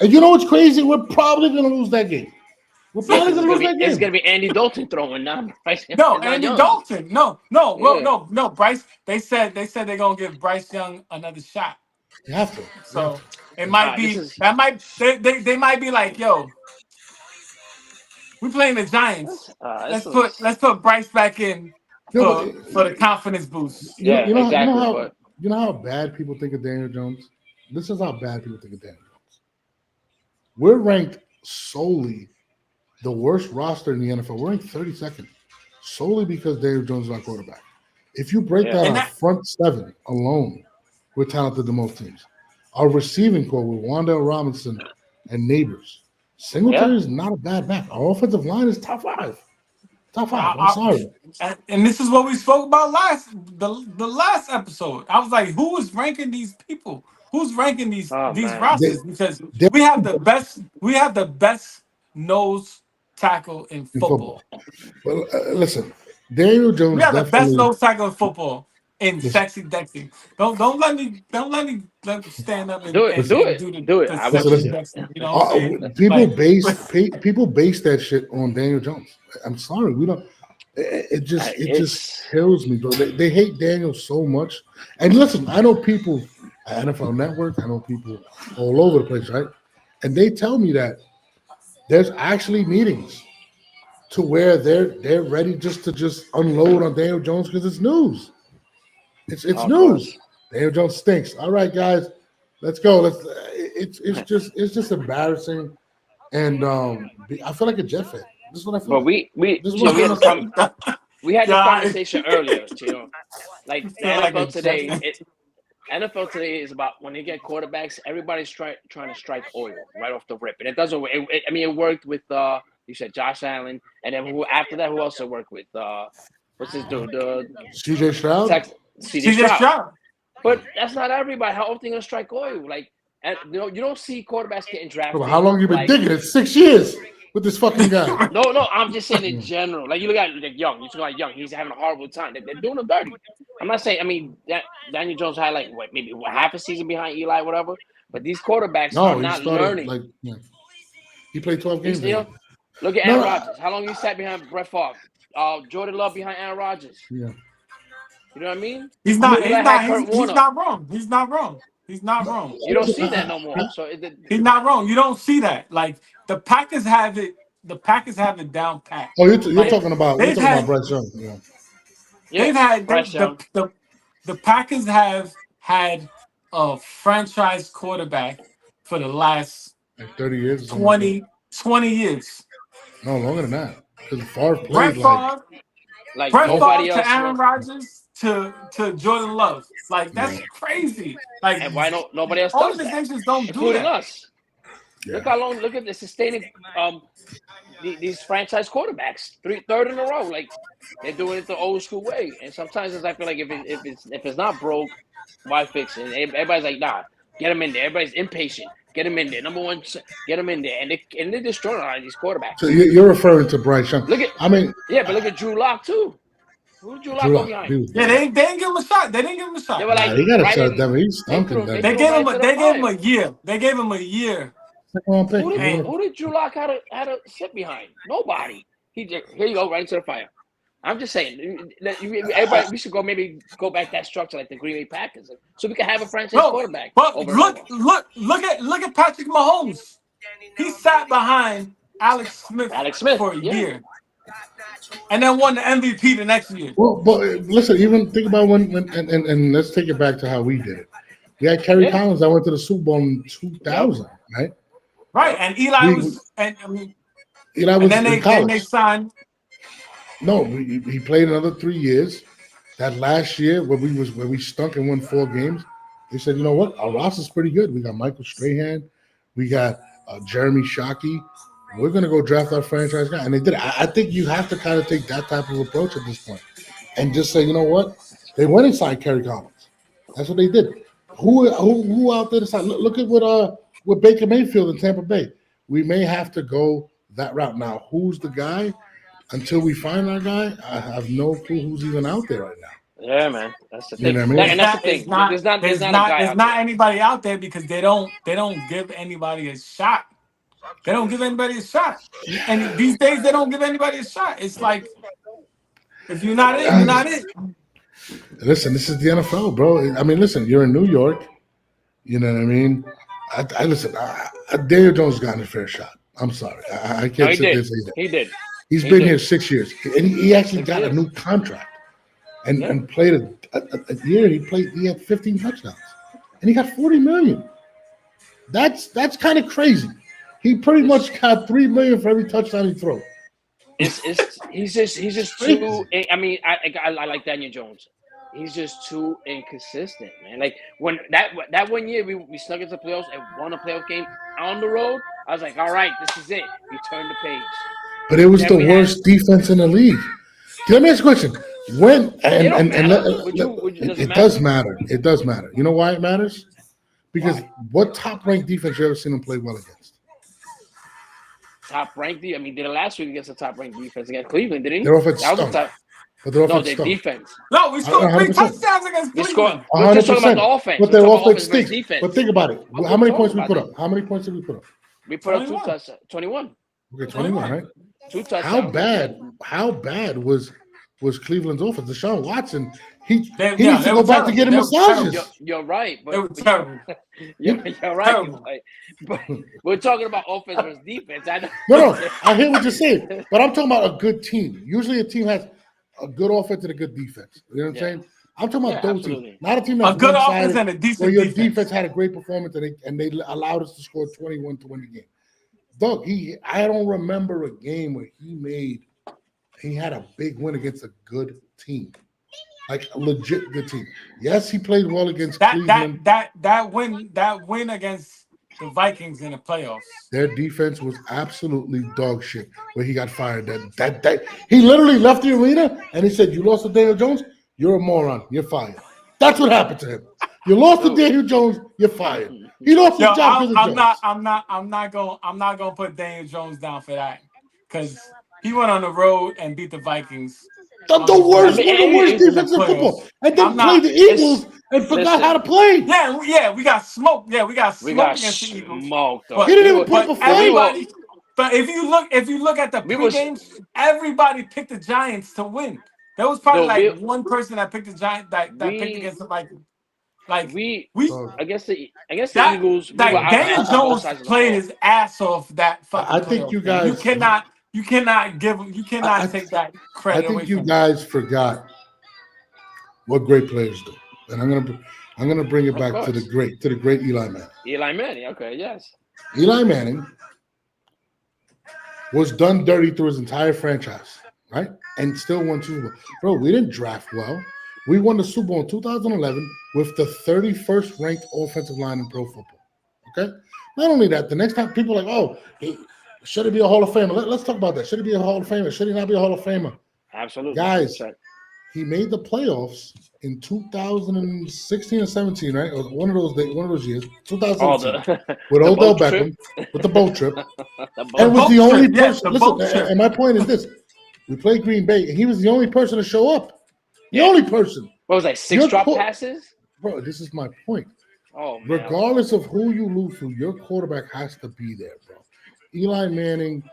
And you know what's crazy? We're probably going to lose that game. It's going to be Andy Dalton throwing now. No, Andy Dalton. No. Bryce. They said they're going to give Bryce Young another shot. You have to. So it might be they might be like, yo, we playing the Giants. Let's put Bryce back in for the confidence boost. You know how bad people think of Daniel Jones? This is how bad people think of Daniel Jones. We're ranked solely the worst roster in the NFL. We're ranked 32nd solely because Daniel Jones is our quarterback. If you break down our front 7 alone, we're talented than most teams. Our receiving core with Wan'Dale Robinson and Neighbors. Singletary is not a bad back. Our offensive line is top 5. Top 5. I'm sorry. And this is what we spoke about the last episode. I was like, who is ranking these people? Who's ranking these rosters? Because we have the best nose tackle in football. Well, listen, Daniel Jones. We have the best nose tackle in football. In sexy Dexy. Don't let me stand up and do it. People base that shit on Daniel Jones. I'm sorry, we don't. It just kills me, bro. They hate Daniel so much. And listen, I know people at NFL Network. I know people all over the place, right? And they tell me that there's actually meetings to where they're ready just to unload on Daniel Jones because it's news. It's news. Daniel Jones stinks. All right, guys, let's go. It's just embarrassing, and I feel like a Jet fan. This is what I feel. But we had this conversation earlier. Like the NFL today, NFL today is about when they get quarterbacks, everybody's trying to strike oil right off the rip, and it doesn't. I mean, it worked with you said Josh Allen, and then who after that? Who else it worked with? What's his dude? The CJ Stroud. C.J. CJ Stroud. Stroud. But that's not everybody. How often you gonna strike oil? Like, and, you don't see quarterbacks getting drafted. How long you been like, digging? It's 6 years with this fucking guy. No, I'm just saying in general. Like you look at like Young, you look at Young. He's having a horrible time. They're doing him dirty. I'm not saying. I mean, Daniel Jones had like maybe half a season behind Eli, whatever. But these quarterbacks are not learning. Like he played 12 games. Look at Aaron Rodgers. How long he sat behind Brett Favre? Jordan Love behind Aaron Rodgers. Yeah. You know what I mean? He's not wrong. He's not wrong. He's not wrong. You don't see that no more. So he's not wrong. You don't see that. Like the Packers have it. The Packers have it down pat. Oh, you're talking about Bryce Young. Yeah. They've had the Packers have had a franchise quarterback for the last like 30 years. 20 years. No, longer than that. Because Favre played Brett Favre to Aaron Rodgers to Jordan Love. Like that's crazy. Like and why nobody else does that? Organizations don't do including that. us. Yeah. Look how long. Look at the sustaining these franchise quarterbacks, third in a row. Like they're doing it the old school way. And sometimes I feel like if it's not broke, why fix it? And everybody's like, nah, get him in there. Everybody's impatient. Get him in there. Number one, get him in there. And they're destroying a lot of these quarterbacks. So you're referring to Bryce Young. But look at Drew Lock too. Who did Drew Lock go behind? Yeah, they didn't give him a shot. They didn't give him a shot. They were like, he got a shot. He's stunking. They gave him a year. They gave him a year. Who did Drew Lock had to sit behind? Nobody. Here you go, right into the fire. I'm just saying, everybody, we should go back that structure like the Green Bay Packers, so we can have a franchise quarterback. But look at Patrick Mahomes. He sat behind Alex Smith for a year, and then won the MVP the next year. Well, but listen, even think about when and let's take it back to how we did it. We had Kerry Collins that went to the Super Bowl in 2000, right? Right, and Eli was then they signed. No, he played another 3 years. That last year, where we stunk and won 4 games, they said, you know what, our roster's pretty good. We got Michael Strahan, we got Jeremy Shockey. We're gonna go draft our franchise guy, and they did it. I think you have to kind of take that type of approach at this point, and just say, you know what, they went and signed Kerry Collins. That's what they did. Who out there decided? Look at what Baker Mayfield in Tampa Bay. We may have to go that route now. Who's the guy? Until we find our guy, I have no clue who's even out there right now. Yeah, man, that's the thing. You know what I mean? And that's the thing. There's not anybody out there because they don't give anybody a shot. They don't give anybody a shot. And these days they don't give anybody a shot. It's like if you're not in, you're not in. Listen, this is the NFL, bro. I mean, listen, you're in New York. You know what I mean? Daniel Jones got a fair shot. I'm sorry. I can't sit there and say that. He did. He's been here 6 years, and he actually got a new contract, and played a year. He had 15 touchdowns, and he got $40 million. That's kind of crazy. He pretty much got $3 million for every touchdown he throws. He's just too. I mean, I like Daniel Jones. He's just too inconsistent, man. Like when that 1 year we snuck into the playoffs and won a playoff game on the road, I was like, all right, this is it. We turned the page. But it was the worst defense in the league. Let me ask you a question. It does matter. It does matter. You know why it matters? Because what top-ranked defense you ever seen them play well against? Top-ranked? I mean, did it last week against a top-ranked defense against Cleveland, didn't he? Their offense stunk. But their offense their defense. No, we scored 3 touchdowns against Cleveland. We're just talking about the offense. But their offense stinks. But think about it. How many points we put up? How many points did we put up? We put up 2 touchdowns. 21. Okay, 21, right? 2 touchdowns. How bad was Cleveland's offense? Deshaun Watson, he needs to go back to get him massages. You're right. But, they were terrible. You're right. But we're talking about offense versus defense. No, I hear what you're saying. But I'm talking about a good team. Usually a team has a good offense and a good defense. You know what I'm saying? I'm talking about those teams. Not a team that's a good offense and a decent where your defense. defense had a great performance and they allowed us to score 21 to win the game. Doug, I don't remember a game where he had a big win against a good team. like a legit good team. Yes, he played well against That Cleveland. that win against the Vikings in the playoffs. Their defense was absolutely dog shit. Where he got fired. That he literally left the arena and he said, "You lost to Daniel Jones. You're a moron. You're fired." That's what happened to him. You lost to Dude. Daniel Jones. You're fired. He lost his Yo, job because of Jones. I'm not gonna put Daniel Jones down for that because he went on the road and beat the Vikings The, on the the worst, road one of the worst in the defenses in football, playoffs. and then I'm played not. the Eagles and forgot Listen. how to play. Yeah, we got smoked. Yeah, we got We smoked got against the Eagles. smoked though. He But didn't even put up a We fight. were everybody. But if you look at the we was pregame, everybody picked the Giants to win. There was probably no like one person that picked the Giant that picked we against the Vikings. Like we we Bro, against the that Eagles. We were like out Daniel on both Jones sides of the played ball. his ass off that I fucking think you playoff game. guys, You cannot give him. You cannot I, take that I credit away think you from him. guys forgot what great players do, and I'm gonna bring it Of back to course, the great Eli Manning. Eli Manning. Okay, yes. Eli Manning was done dirty through his entire franchise, right? And still won Super Bowl. Bro, we didn't draft well. We won the Super Bowl in 2011 with the 31st ranked offensive line in pro football. Okay? Not only that, the next time people are like, oh, should he be a Hall of Famer? Let's talk about that. Should he be a Hall of Famer? Should he not be a Hall of Famer? Absolutely, Guys, 100%. he made the playoffs in 2016 or 17, right? Or one of those years, Oh, 2017, the with the Odell boat trip, Beckham, with the boat trip. the And The boat was trip. the boat only trip, yes, person. the Listen, boat trip. and my point is this: we played Green Bay, and he was the only person to show up. The Yeah. only person. What was that? 6 Your drop court, passes. bro. This is my point. Oh man. Regardless of who you lose to, your quarterback has to be there, bro. Eli Manning,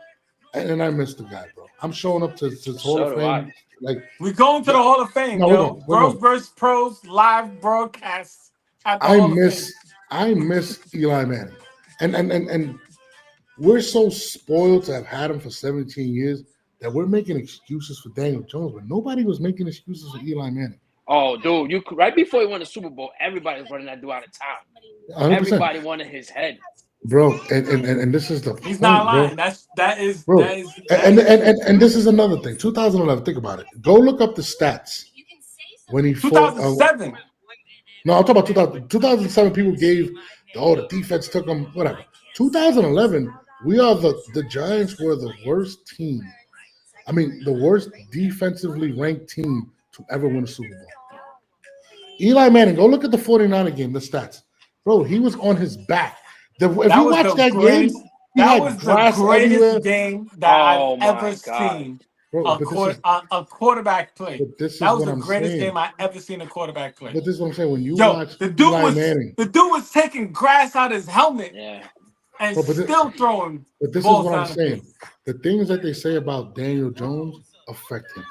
and I miss the guy, bro. I'm showing up to Hall So of do I. Fame. Like, We going to the Hall of Fame, no, yo. we're Bros going. versus Pros live broadcast at the I Hall of Fame. miss Eli Manning, and we're so spoiled to have had him for 17 years that we're making excuses for Daniel Jones, but nobody was making excuses for Eli Manning. Oh, dude, right before he won the Super Bowl, everybody was running that dude out of town. 100%. Everybody wanted his head. Bro, and this is the He's point, not bro. lying. That is Bro, that is and this is another thing. 2011, think about it. Go look up the stats when he fought. 2007. No, I'm talking about 2000, 2007. People gave, the defense took him, whatever. 2011, the Giants were the worst team. I mean, the worst defensively ranked team to ever win a Super Bowl. Eli Manning, go look at the 49er game, the stats. Bro, he was on his back. If That you was watch the that game, greatest. he That had was the grass everywhere. greatest game that I've Oh ever my God. seen. Bro, A quarterback play. but this That is was what the I'm greatest saying. game I ever seen a quarterback play. But this is what I'm saying. When you Yo, watch the dude Eli Manning, was taking grass out his helmet Yeah. and Bro, but still throwing but this is balls what I'm down the saying. field. The things that they say about Daniel Jones affect him.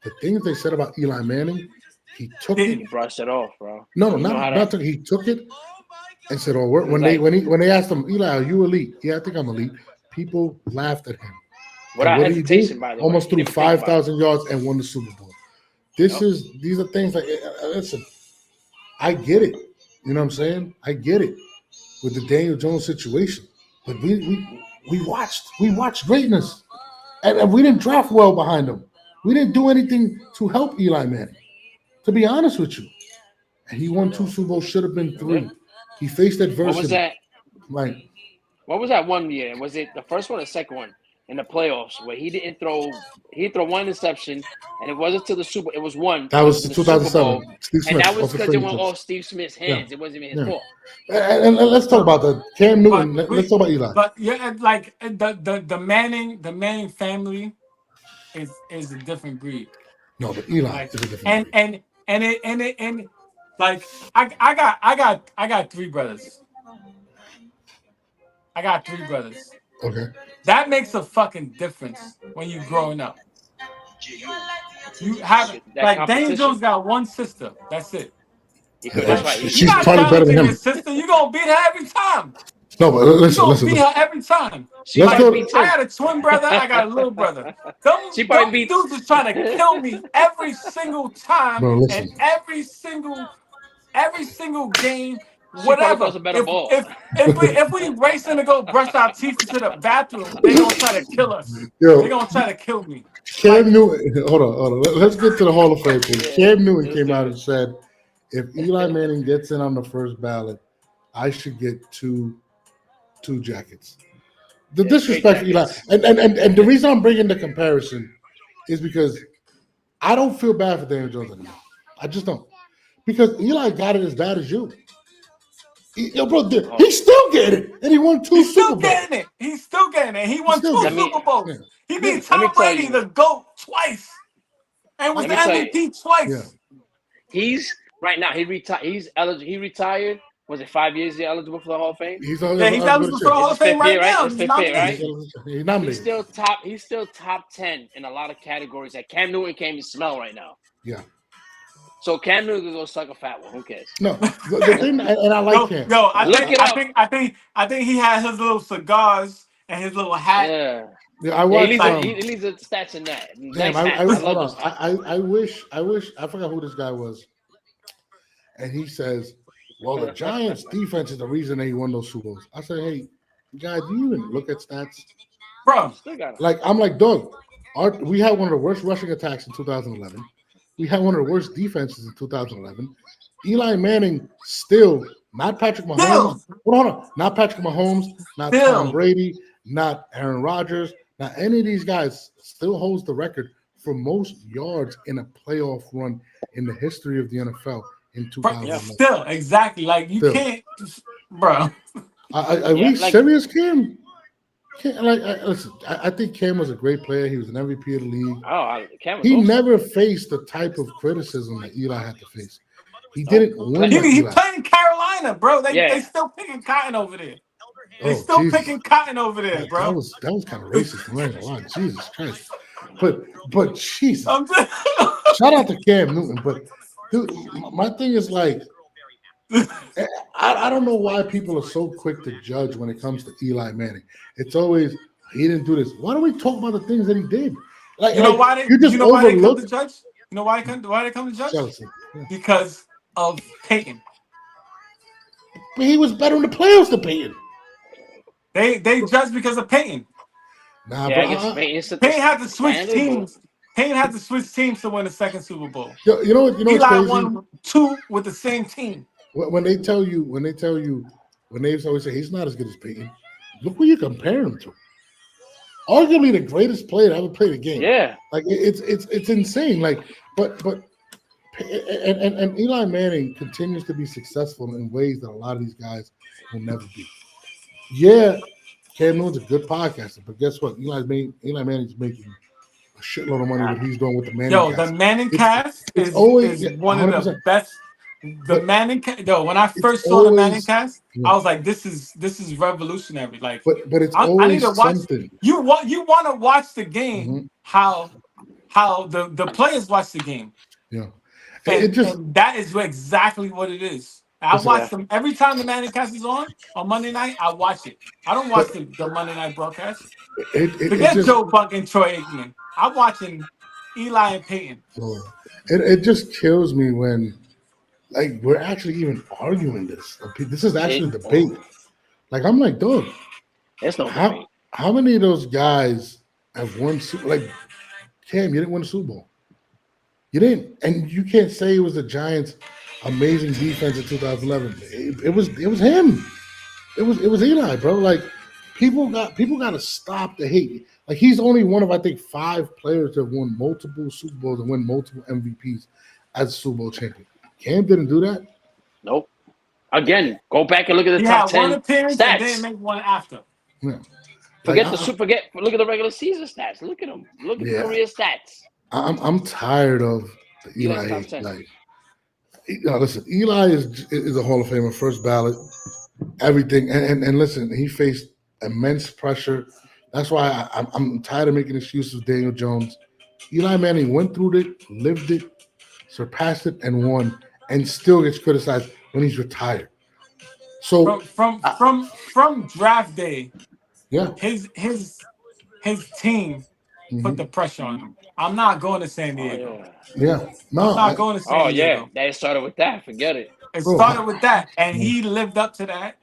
The things they said about Eli Manning, he took He it. brushed it off, bro. No, You know how not to. took. He took it and said, "Oh, It was when like they asked him, Eli, are you elite? Yeah, I think I'm elite." People laughed at him. And without what did he hesitation, do? by the way. Almost He threw didn't think about it. 5,000 yards and won the Super Bowl. Yep. These are things like listen. I get it. You know what I'm saying? I get it with the Daniel Jones situation, but we watched greatness, and we didn't draft well behind him. We didn't do anything to help Eli Manning. To be honest with you, and he won 2 Super Bowls. Should have been 3. He faced What was adversity. that? Like, What was that one year? Was it the first one or the second one in the playoffs where he didn't throw? He threw one interception, and it wasn't to the Super. It was one. that was to the Super 2007. Bowl, Steve and Smith that was off the because it went fingertips. off Steve Smith's Yeah, hands. It wasn't even his yeah. fault. And let's talk about that. Cam Newton. Let's talk about Eli. But yeah, like the Manning family is a different breed. No, but Eli Like is a different breed. and like I got 3 brothers. I got 3 brothers. Okay. That makes a fucking difference when you growing up. You have That like Daniel competition. Jones got 1 sister. That's it. That's right. You're She's not probably better than challenging him. your sister. You're gonna beat her every time. No, but You're listen, gonna listen. beat her every time. She Let's Like, go. probably beat I him. got a twin brother. I got a little brother. Them She probably beat. dudes is trying to kill me every single time Bro, listen. and every single game. She probably whatever. throws a better ball. If we racing to go brush our teeth into the bathroom, they gonna try to kill us. Yo, They gonna try to kill me. Cam Newton. Hold on. Let's get to the Hall of Fame thing. Yeah, Cam Newton let's came do out it. and said, if Eli Manning gets in on the first ballot, I should get two jackets. The Yeah, disrespect for straight Eli, jackets. and the reason I'm bringing the comparison is because I don't feel bad for Daniel Jones anymore. I just don't, because Eli got it as bad as you. Yo, bro, he's still getting it, and he won two He's Super still Bowls. getting it. He's still getting it. He He's won still two Let getting me Super Bowls. it. He Yeah, beat let me Tom tell Brady, you. the GOAT, twice, and was Let the me tell you. MVP twice. yeah. He's right now. He retired. He's eligible. He retired. Was it 5 years? He eligible for the Hall of Fame. He's Yeah, he's eligible for the Hall It's of his Fame fifth year, right right? now. It's He's fifth year, nominated. right? He's He's nominated. still top. He's still top 10 in a lot of categories that Cam Newton can't even smell right now. Yeah. So Cam Newton can go suck a fat one. Who cares? No, the thing, and I like Cam. Look it up. I think he had his little cigars and his little hat. Yeah. Yeah, I He watched. leaves the stats in that. Damn, Nice hat. I hold love on. those hats. I wish. I forgot who this guy was, and he says, "Well, the Giants' defense is the reason they won those Super Bowls." I said, "Hey, guys, do you even look at stats?" Bro, Still got him. Like, I'm like, dog. We had one of the worst rushing attacks in 2011. We had one of the worst defenses in 2011. Eli Manning still not Patrick Mahomes. Hold on, not Patrick Mahomes, not Tom Brady, not Aaron Rodgers, not any of these guys. Still holds the record for most yards in a playoff run in the history of the NFL in 2011. Still, exactly. Like you can't, bro. Are we serious, Cam? Listen, I think Cam was a great player. He was an MVP of the league. Cam was He awesome. never faced the type of criticism that Eli had to face. He didn't win. He played in Carolina, bro. They still picking cotton over there. They still picking cotton over there, bro. That was kind of racist. I'm not gonna lie. Jesus Christ. But Jesus. Shout out to Cam Newton. But dude, my thing is like, I don't know why people are so quick to judge when it comes to Eli Manning. It's always he didn't do this. Why don't we talk about the things that he did? Like, you know why they come to judge? You know why they come to judge? Jealousy. Yeah. Because of Peyton. But he was better in the playoffs than Peyton. They judge because of Peyton. Nah, yeah, Peyton had to switch teams. Peyton had to switch teams to win the second Super Bowl. You know Eli what's crazy? won 2 with the same team. When they always say he's not as good as Peyton, look what you compare him to. Arguably the greatest player that ever played a game. Yeah, like it's insane. Like, but Eli Manning continues to be successful in ways that a lot of these guys will never be. Yeah, Cam Newton's a good podcaster, but guess what? Eli Manning's making a shitload of money what he's doing with the Manning cast. The Manning cast is one 100%. Of the best. Manning cast. When I first saw the Manning cast, I was like, "This is revolutionary." Like, but it's always I need to watch. something. You want to watch the game? How the players watch the game? Yeah, and that is exactly what it is. I watch them every time the Manning cast is on Monday night. I watch it. I don't watch the Monday night broadcast. Forget Joe Buck and Troy Aikman. I'm watching Eli and Peyton. It just kills me when, like, we're actually even arguing this. This is actually a debate. Like, I'm like, dog. There's no debate. How many of those guys have won like Cam? You didn't win a Super Bowl. You didn't, and you can't say it was the Giants' amazing defense in 2011. It was him. It was Eli, bro. Like, people got to stop the hate. Like, he's only one of, I think, 5 players that have won multiple Super Bowls and win multiple MVPs as a Super Bowl champion. Cam didn't do that. Nope. Again, go back and look at the top 10 one appearance stats. And then make one after. Yeah. Look at the regular season stats. Look at them. Look at the career stats. I'm tired of the Eli hate. Like, listen, Eli is a Hall of Famer, first ballot, everything. And listen, he faced immense pressure. That's why I'm tired of making excuses with Daniel Jones. Eli Manning went through it, lived it, surpassed it, and won, and still gets criticized when he's retired. So from draft day, yeah, his team put the pressure on him. I'm not going to San Diego. Yeah, no, I'm not going to San Diego. They started with that. Forget it. It Bro, started with that, and he lived up to that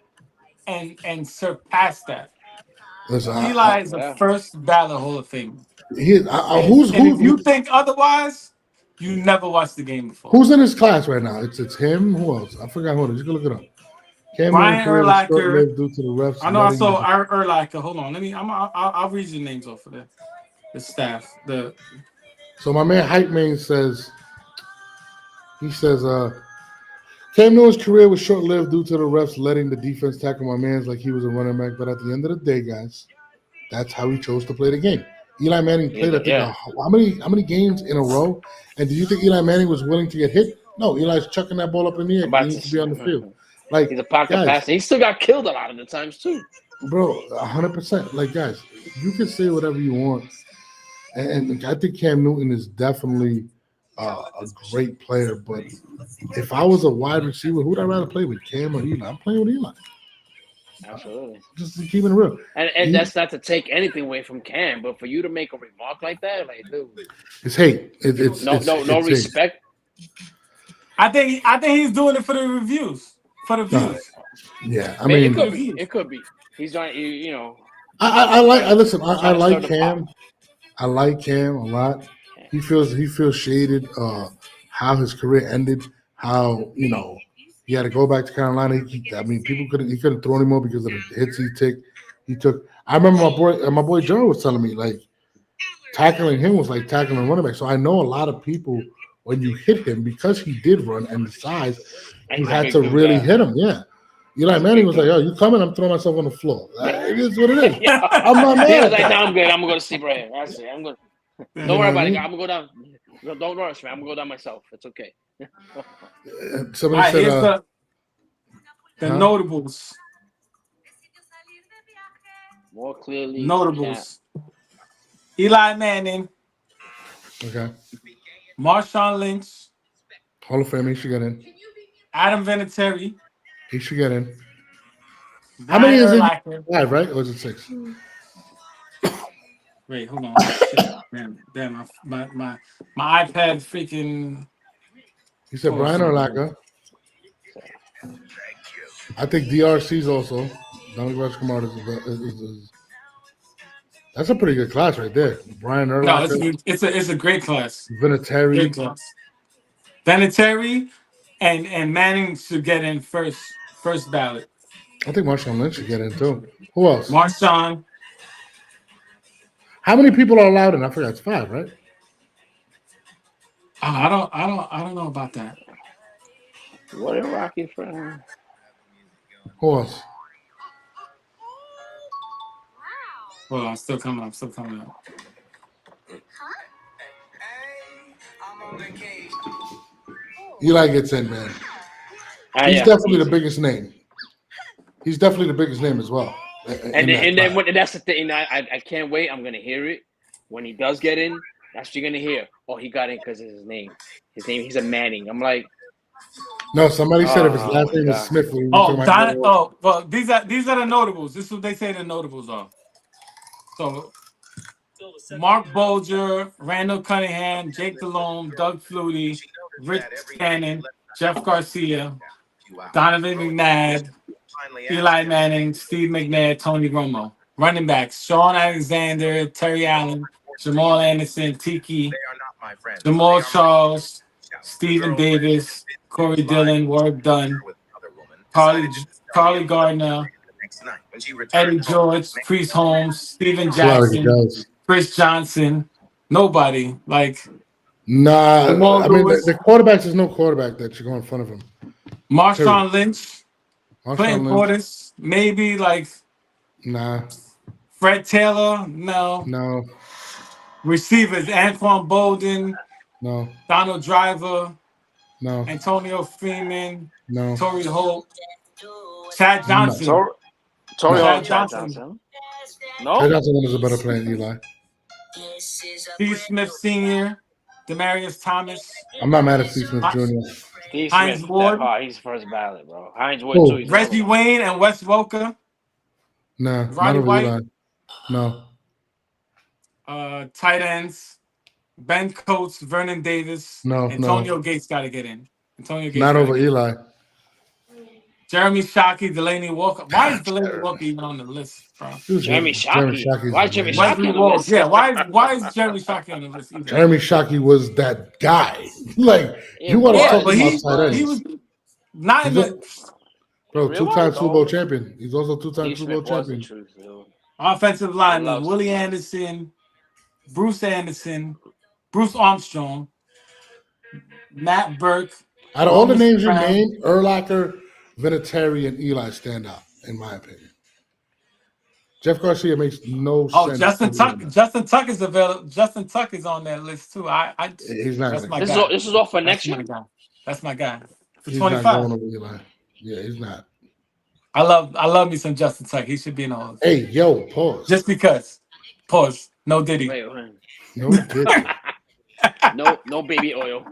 and surpassed that. listen, Eli is a Yeah. first ballot Hall of Famer. And, who's and if you think otherwise, you never watched the game before. who's in his class right now? It's him. Who else? I forgot. Hold on, just go look it up. Cam Newton's Brian career was Urlacher. short-lived due to the refs I know I letting saw the Urlacher. Hold on, I'll read your names off of the staff. So my man Hype Man says Cam Newton's career was short-lived due to the refs letting the defense tackle my man's like he was a running back. But at the end of the day, guys, that's how he chose to play the game. Eli Manning played, I think, Yeah. how many games in a row? And do you think Eli Manning was willing to get hit? No, Eli's chucking that ball up in the air. I'm He about needs to to. be on the field. Like, He's a pocket guys, passer. He still got killed a lot of the times too. bro, 100%. Like, guys, you can say whatever you want. And I think Cam Newton is definitely a great player. But if I was a wide receiver, who would I rather play with, Cam or Eli? I'm playing with Eli. Absolutely. Just to keep it real. And that's not to take anything away from Cam, but for you to make a remark like that, like, dude, It's hate. It's no hate. respect. I think he's doing it for the reviews, for the views. Yeah, I It mean, could be. He's not, you know. I like Stir the Cam. pot. I like Cam a lot. He feels shaded. How his career ended. How he had to go back to Carolina. He couldn't throw anymore because of the hits he took. I remember my boy Joe was telling me like tackling him was like tackling a running back. So I know a lot of people when you hit him because he did run and the size, And you he's a had big to dude, really yeah. hit him. Yeah. Eli Manning was like, "Yo, you coming? I'm throwing myself on the floor. It is what it is. I'm not mad He at was like, that." "No, I'm good. I'm gonna go to sleep right here. That's it. I'm gonna. You Don't know worry what I about it. mean? I'm gonna go down. No, don't rush, man. I'm gonna go down myself. It's okay." Somebody All right, said, here's the huh? notables. More clearly, Notables. Eli Manning, Okay. Marshawn Lynch, Hall of Fame, he should get in. Adam Vinatieri, He should get in. How many Brian is it? Urlacher. 5, right? Or is it 6? Wait, hold on. Shit. Damn, my iPad freaking. He said Brian Urlacher. I think DRC's also. Dominic Rushmore is that's a pretty good class right there. Brian No, Urlacher, it's a great class. Vinatieri. Great class. Vinatieri and Manning should get in first ballot. I think Marshawn Lynch should get in too. Who else? Marshawn. How many people are allowed in? I forgot. It's 5, right? I don't know about that. what a Rocky friend. Who else? Well, I'm still coming up. Eli gets in, man. He's definitely the biggest name. He's definitely the biggest name as well. And that's the thing. I can't wait. I'm gonna hear it when he does get in. That's what you're gonna hear. Oh, he got in because of his name. He's a Manning. I'm like, no. Somebody said if his last name is God. Smith. Well, these are the notables. This is what they say the notables are. So Mark Bolger, Randall Cunningham, Jake Delhomme, Doug Flutie, Rich Gannon, Jeff Garcia, Donovan McNabb, Eli Manning, Steve McNair, Tony Romo. Running backs: Sean Alexander, Terry Allen, Jamal Anderson, Tiki, Jamal Charles, Stephen Davis, Corey Dillon, Warwick Dunn, Carly Gardner, Eddie George, Priest Holmes, Steven Jackson, Chris Johnson. Nobody. Like, nah, Jamal I mean Lewis. the quarterbacks. There's no quarterback that should go in front of him. Marshawn Lynch, Marshawn Clinton Lynch. Portis, maybe like Nah, Fred Taylor, no. no, Receivers: Anquan Bolden, no, Donald Driver, no, Antonio Freeman, no. Torrey Holt, Chad Johnson. Torrey Chad Holt, Johnson. No, Chad Johnson was a better player than Eli. Steve Smith Sr., Demarius Thomas, I'm not mad at Steve Smith Jr. Steve Hines Smith. Ward. He's first ballot, bro. Hines Ward Who? too. He's Reggie another one. Wayne, and Wes Welker, Nah, Roddy not over White. Eli. No. Tight ends: Ben Coates, Vernon Davis, No, Antonio Gates got to get in. Antonio Gates not gotta over get in. Eli. Jeremy Shockey, Delaney Walker. Why is Delaney Walker even on the list, bro? Jeremy Shockey. Shockey's Why the Jeremy man. Shockey Wesley on the Walls. list? Yeah, why is Jeremy Shockey on the list either? Jeremy Shockey was that guy. Like It you want to Yeah, talk but about tight he ends, was not in the bro. real Two-time life, Super Bowl champion. He's also two-time Steve Super Bowl Smith was the champion. truth, though. offensive linemen. love Willie Steve. Anderson, Bruce Anderson, Bruce Armstrong, Matt Burke. Out of all the Lomas names you Brown. named, Urlacher, Vinatieri, and Eli stand out, in my opinion. Jeff Garcia makes no Oh, sense. Justin Tuck is available. Justin Tuck is on that list too. He's not. That's my This guy. is all for That's next my year. guy. That's my guy. For He's not 25. going over Eli. Yeah, he's not. I love me some Justin Tuck. He should be in all of Hey, yo, pause. Just because. Pause. No Diddy. Wait. No, didn't. No baby oil.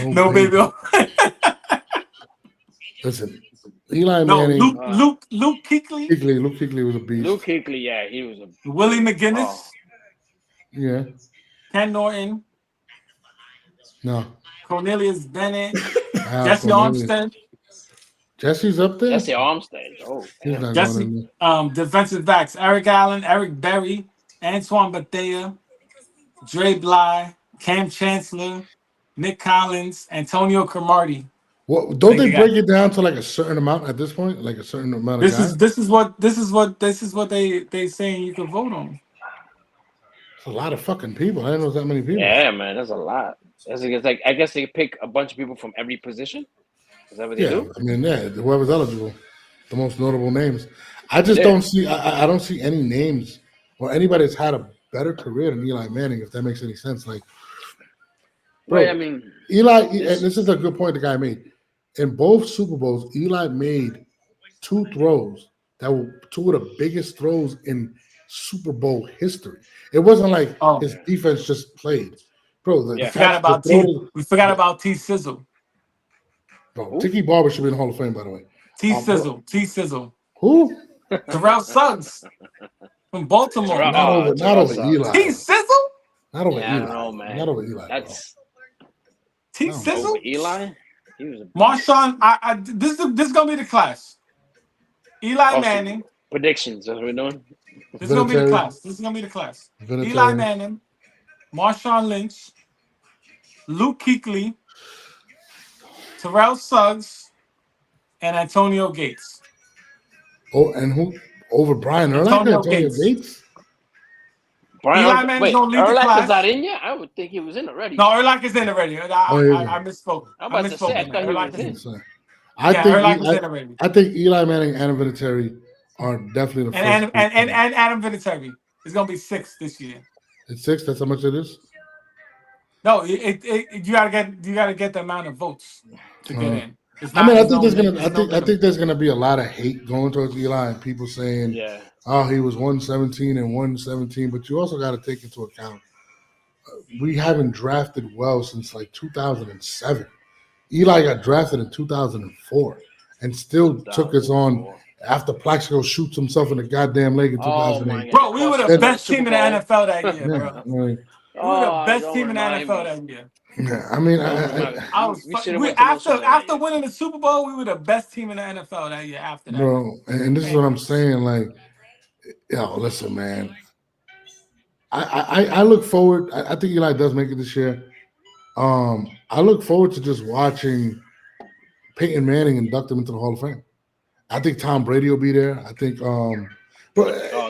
No baby. Listen, Eli No, Manning. Luke Kuechly. Luke Kuechly was a beast. Luke Kuechly, yeah, he was a Willie McGinnis. Oh. Yeah. Ken Norton. No. Cornelius Bennett. Al Jesse Cornelius. Armstead. Jesse's up there. Jesse Armstead. Oh, He's not going in Jesse. there. Defensive backs. Eric Allen, Eric Berry, Antoine Bethea, Dre Bly, Cam Chancellor, Nick Collins, Antonio Cromartie. Well, don't they Think you break it down to like a certain amount at this point? Like a certain amount of guys? This is what they saying you can vote on. It's a lot of fucking people. I didn't know it was that many people. yeah, man, that's a lot. It's like I guess they pick a bunch of people from every position. Is that what they do? I mean, yeah, whoever's eligible, the most notable names. I just Yeah. don't see. I don't see any names or anybody that's had a better career than Eli Manning. If that makes any sense, like, bro, Right, I mean, Eli. And this is a good point the guy made. In both Super Bowls, Eli made two throws that were two of the biggest throws in Super Bowl history. It wasn't like his defense just played, bro. Yeah. We forgot about T Sizzle. Bro, Tiki Barber should be in the Hall of Fame, by the way. T Sizzle. Who? Terrell Suggs from Baltimore. Terrell- Not over Eli. T Sizzle? Not over Yeah, I Eli. don't know, man. Not over Eli. That's T No. Sizzle? over Eli. He was a Marshawn, this is gonna be the class. Eli Also- Manning. predictions. That's what we're doing. This is gonna be the Vinatieri. class. This is gonna be the class. Vinatieri. Eli Manning, Marshawn Lynch, Luke Kuechly, Terrell Suggs, and Antonio Gates. Oh, and who over Brian Urlacher? Antonio Antonio Gates. Gates? Brian, Eli Manning's wait, gonna lead the Urlacher's class. not in yet? I would think he was in already. No, Urlacher's in already. I misspoke. I'm about to say, I thought he was Urlacher's in. in. I Yeah, think Urlacher's in already. I think Eli Manning and Vinatieri are definitely the first. And Adam Vinatieri is gonna be 6th this year. It's 6. That's how much it is. No, you gotta get the amount of votes to get in. It's I mean, not- I think it's there's no- gonna. it's no I think there's gonna be a lot of hate going towards Eli and people saying, Yeah. "Oh, he was 117 and 117." But you also got to take into account we haven't drafted well since like 2007. Eli got drafted in 2004 and still took us on after Plaxico shoots himself in the goddamn leg in Oh, 2008. my Bro, we were the And- best team in the NFL that year, Yeah, bro. I mean, We were the best team in the NFL that year. yeah, I mean, I was after winning the Super Bowl, we were the best team in the NFL that year. After that, bro, and this is what I'm saying. Like, yo, listen, man. I look forward. I think Eli does make it this year. I look forward to just watching Peyton Manning induct him into the Hall of Fame. I think Tom Brady will be there. I think, Oh,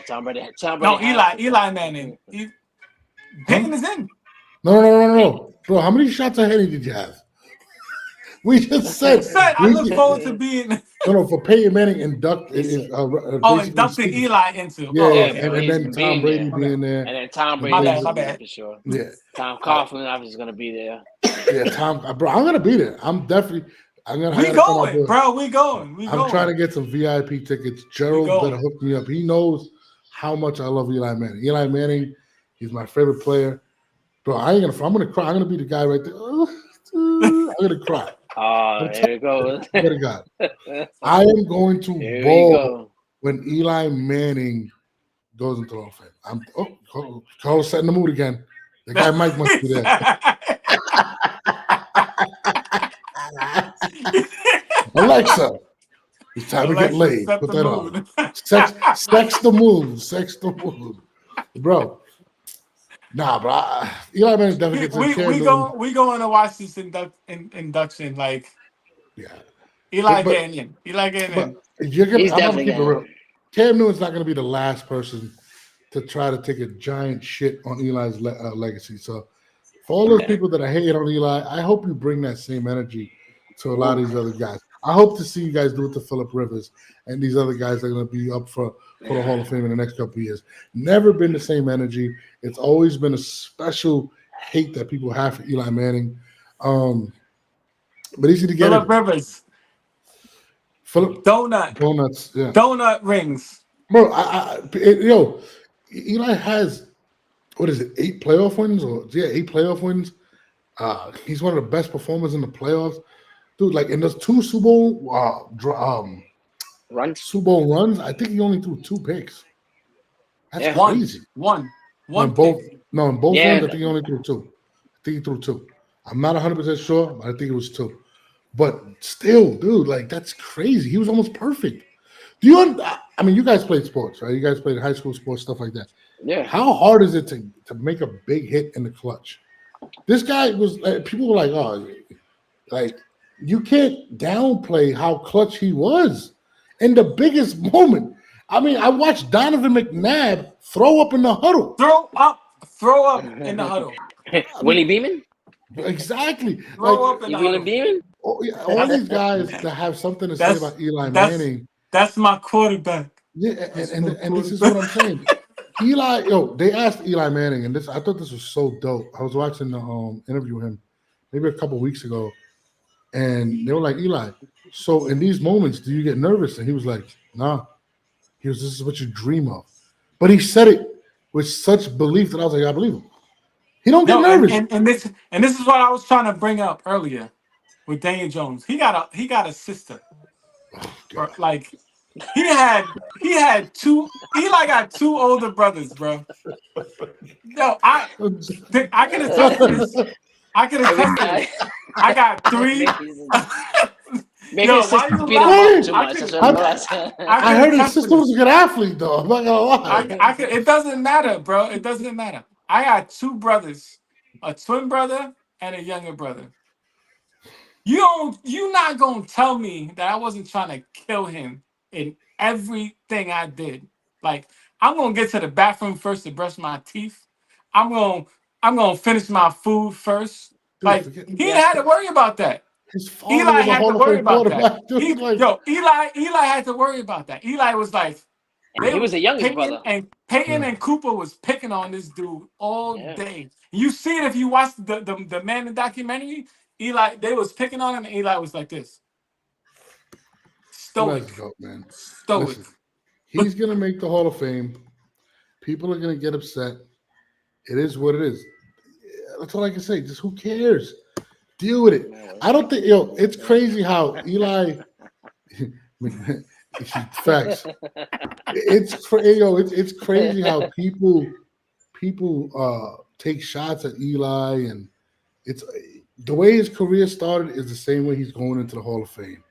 Tom Brady. no, Eli Manning. Peyton is in. No, bro. How many shots ahead did you have? We just said. I look forward to being. No, for Peyton Manning inducting Eli into. Yeah, Oh, and then Tom Brady being there. And then Tom Brady. My bad. For sure. Yeah, Tom Coughlin obviously is going to be there. yeah, Tom. Bro, I'm gonna be there. I'm gonna. We going, bro. We going. I'm trying to get some VIP tickets. Gerald better hook me up. He knows how much I love Eli Manning. Eli Manning, he's my favorite player. Bro, I'm gonna cry. I'm gonna be the guy right there. I'm gonna cry. Oh, there you go. Swear to God. I am going to Here we ball go. when Eli Manning goes into the Hall of Fame. Carlos setting the mood again. The guy Mike must be there. Alexa, It's time to get Alexa, laid. set Put the that on. mood. Sex the mood. Sex the mood. Bro. Nah, bro. Eli Manning definitely gets in. Cam Newton. We going to watch this induction like Yeah. Eli But but getting in. Eli getting but in. you're gonna. He's I'm gonna definitely keep it getting real. Cam Newton's not gonna be the last person to try to take a giant shit on Eli's legacy. So for all those people that are hating on Eli, I hope you bring that same energy to a lot of these other guys. I hope to see you guys do it to Phillip Rivers and these other guys that are going to be up for the Hall of Fame in the next couple of years. Never been the same energy. It's always been a special hate that people have for Eli Manning. But easy to get Philip it. Rivers. Phillip Donut. Donuts, yeah. Donut rings. Bro, Eli has, what is it, 8 playoff wins? Or yeah, 8 playoff wins. He's one of the best performers in the playoffs. Dude, like in those 2 runs. Super Bowl runs, I think he only threw 2 picks. That's Yeah. crazy. One No, in pick. both Yeah. runs, I think he only threw 2. I think he threw 2. I'm not 100% sure, but I think it was 2. But still, dude, like that's crazy. He was almost perfect. I mean, you guys played sports, right? You guys played high school sports, stuff like that. Yeah. How hard is it to make a big hit in the clutch? This guy was, people were like, oh, like you can't downplay how clutch he was in the biggest moment. I mean, I watched Donovan McNabb throw up in the huddle. Throw up in the huddle. Willie Beeman? Exactly. Throw up in the Willie huddle. Beeman? All these guys that have something to say about Eli Manning. That's my quarterback. Yeah, and this is what I'm saying. They asked Eli Manning, and I thought this was so dope. I was watching the interview with him maybe a couple weeks ago, and they were like, Eli, so in these moments, do you get nervous? And he was like, nah. He was, this is what you dream of. But he said it with such belief that I was like, I believe him. He don't get nervous. And this is what I was trying to bring up earlier with Daniel Jones. He got a sister. Oh, like he had 2. Eli got 2 older brothers, bro. No, I could attest to this. I could attest to this. I got 3. Maybe Yo, his sister why you beat him laughing? up too much. I heard his sister was a good athlete, though. I'm not gonna lie. It doesn't matter, bro. It doesn't matter. I got 2 brothers, a twin brother and a younger brother. You not gonna tell me that I wasn't trying to kill him in everything I did. Like I'm gonna get to the bathroom first to brush my teeth. I'm gonna finish my food first. Dude, like he didn't have to worry about that. His father Eli was a had to Hall of worry Fame about that. quarterback. Eli had to worry about that. Eli was like, he was the youngest brother. And Peyton and Cooper was picking on this dude all day. You see it if you watch the Man in documentary. Eli, they was picking on him, and Eli was like this. Stoic. Let's go, man. Stoic. Listen, he's gonna make the Hall of Fame. People are gonna get upset. It is what it is. That's all I can say. Just who cares? Deal with it. I don't think it's crazy how Eli facts. It's crazy how people take shots at Eli, and it's the way his career started is the same way he's going into the Hall of Fame,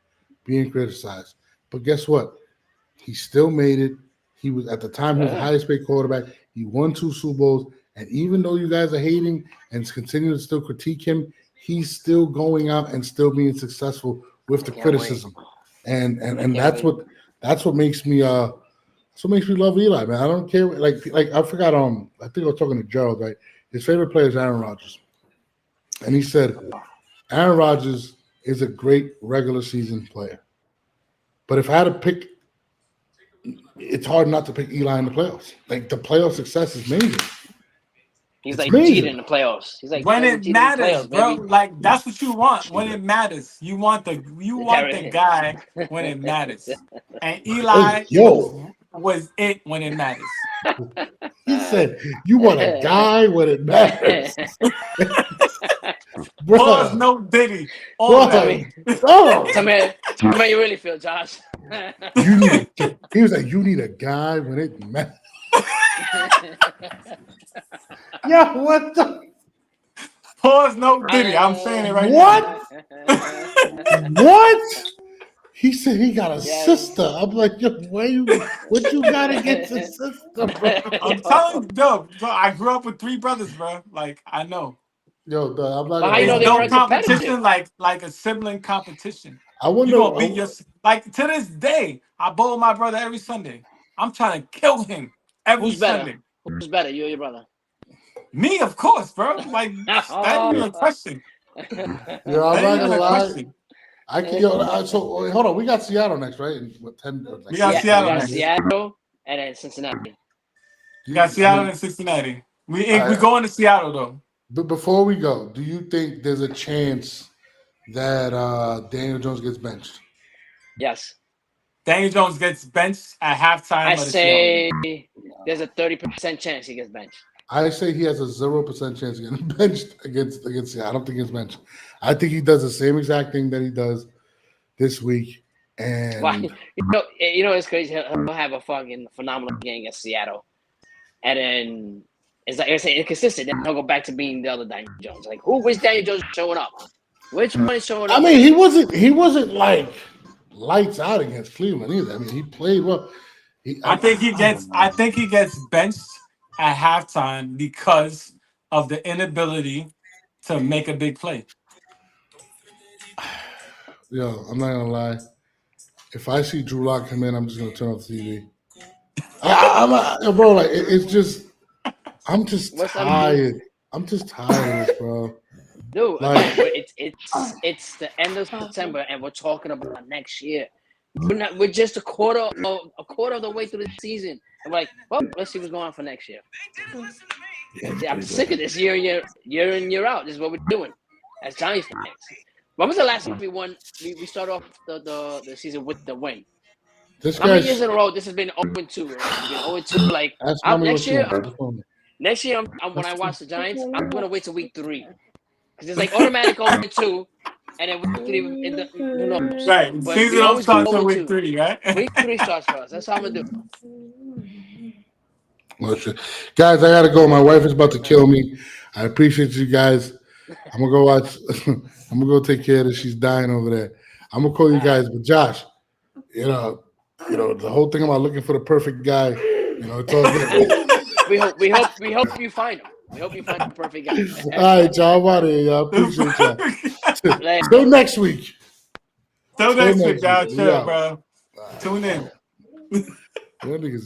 being criticized. But guess what? He still made it. He was at the time he was the highest paid quarterback. He won 2 Super Bowls, and even though you guys are hating and continue to still critique him, he's still going out and still being successful with the criticism. And that's what makes me love Eli, man. I don't care. Like I forgot. I think I was talking to Gerald. Right, his favorite player is Aaron Rodgers, and he said Aaron Rodgers is a great regular season player, but if I had to pick, it's hard not to pick Eli in the playoffs. Like the playoff success is major. He's like Jeter in the playoffs. He's like when it matters, bro. Baby. Like that's what you want when it matters. You want the guy when it matters. And Eli was it when it matters. He said, "You want a guy when it matters." Pause, no Diddy. Tell me how you really feel, Josh. He was like, "You need a guy when it matters." Yeah, what the? Pause, no Diddy. I'm saying it right now. What? He said he got a Yeah. sister. I'm like, yo, what you got against a sister, bro? I'm telling you, bro, I grew up with 3 brothers, bro. Like, I know. Yo, dog, I'm not But how gonna you know It's they lie. no weren't competitive? competition like a sibling competition. I You wonder. gonna beat your like to this day. I bowl my brother every Sunday. I'm trying to kill him every Who's better? Sunday. Who's better, you or your brother? Me, of course, bro. Like that ain't even a question. Yo, I'm That ain't not even gonna a lie. question. I can. So wait, hold on. We got Seattle next, right? In what 10? Like We got Yeah, 6, we 7 Seattle got next. years? Seattle and then Cincinnati. We got I Seattle mean, in Cincinnati. We I, going to Seattle though. but before we go, do you think there's a chance that Daniel Jones gets benched? Yes. Daniel Jones gets benched at halftime I of the Seattle game. say there's a 30% chance he gets benched. I say he has a 0% chance of getting benched against Seattle. I don't think he's benched. I think he does the same exact thing that he does this week. Why? And It's crazy. He'll have a fucking phenomenal game against Seattle, and then it's like I say inconsistent. Then he'll go back to being the other Daniel Jones. Like, which Daniel Jones is showing up? Which one is showing I up? mean, he wasn't like lights out against Cleveland either. I mean, he played well. I think he I don't gets know. I think he gets benched at halftime because of the inability to make a big play. Yo, I'm not gonna lie. If I see Drew Lock come in, I'm just gonna turn off the TV. Bro. Like it's just, I'm just What's that mean? tired. I'm just tired of this, bro. Dude, Like, again, it's the end of September, and we're talking about next year. We're just a quarter of the way through the season, and we're like, well, let's see what's going on for next year. I'm sick of this year in year out. This is what we're doing as Giants fans. When was the last time we won? We start off the season with the win. this How many guy's. years in a row? This has been 0-2. Right? It's been 0-2. Like Ask mommy what next she year, wants. when I watch the Giants, I'm gonna wait till week 3 because it's like automatic 0-2, and then week 3 who knows? Right. But Season we don't always go start till week 0-2. 3, right? Week 3 starts for us. That's how I'm gonna do. Well, shit. Guys, I gotta go. My wife is about to kill me. I appreciate you guys. I'm gonna go watch. I'm gonna go take care of her. She's dying over there. I'm gonna call you guys. But Josh, you know, the whole thing about looking for the perfect guy. It's all good. We hope you find him. We hope you find the perfect guy. All right, y'all. I'm out of here. Y'all appreciate y'all. Later. Till next week. Till next week, y'all. We Chill, out. bro. Tune in. Y'all niggas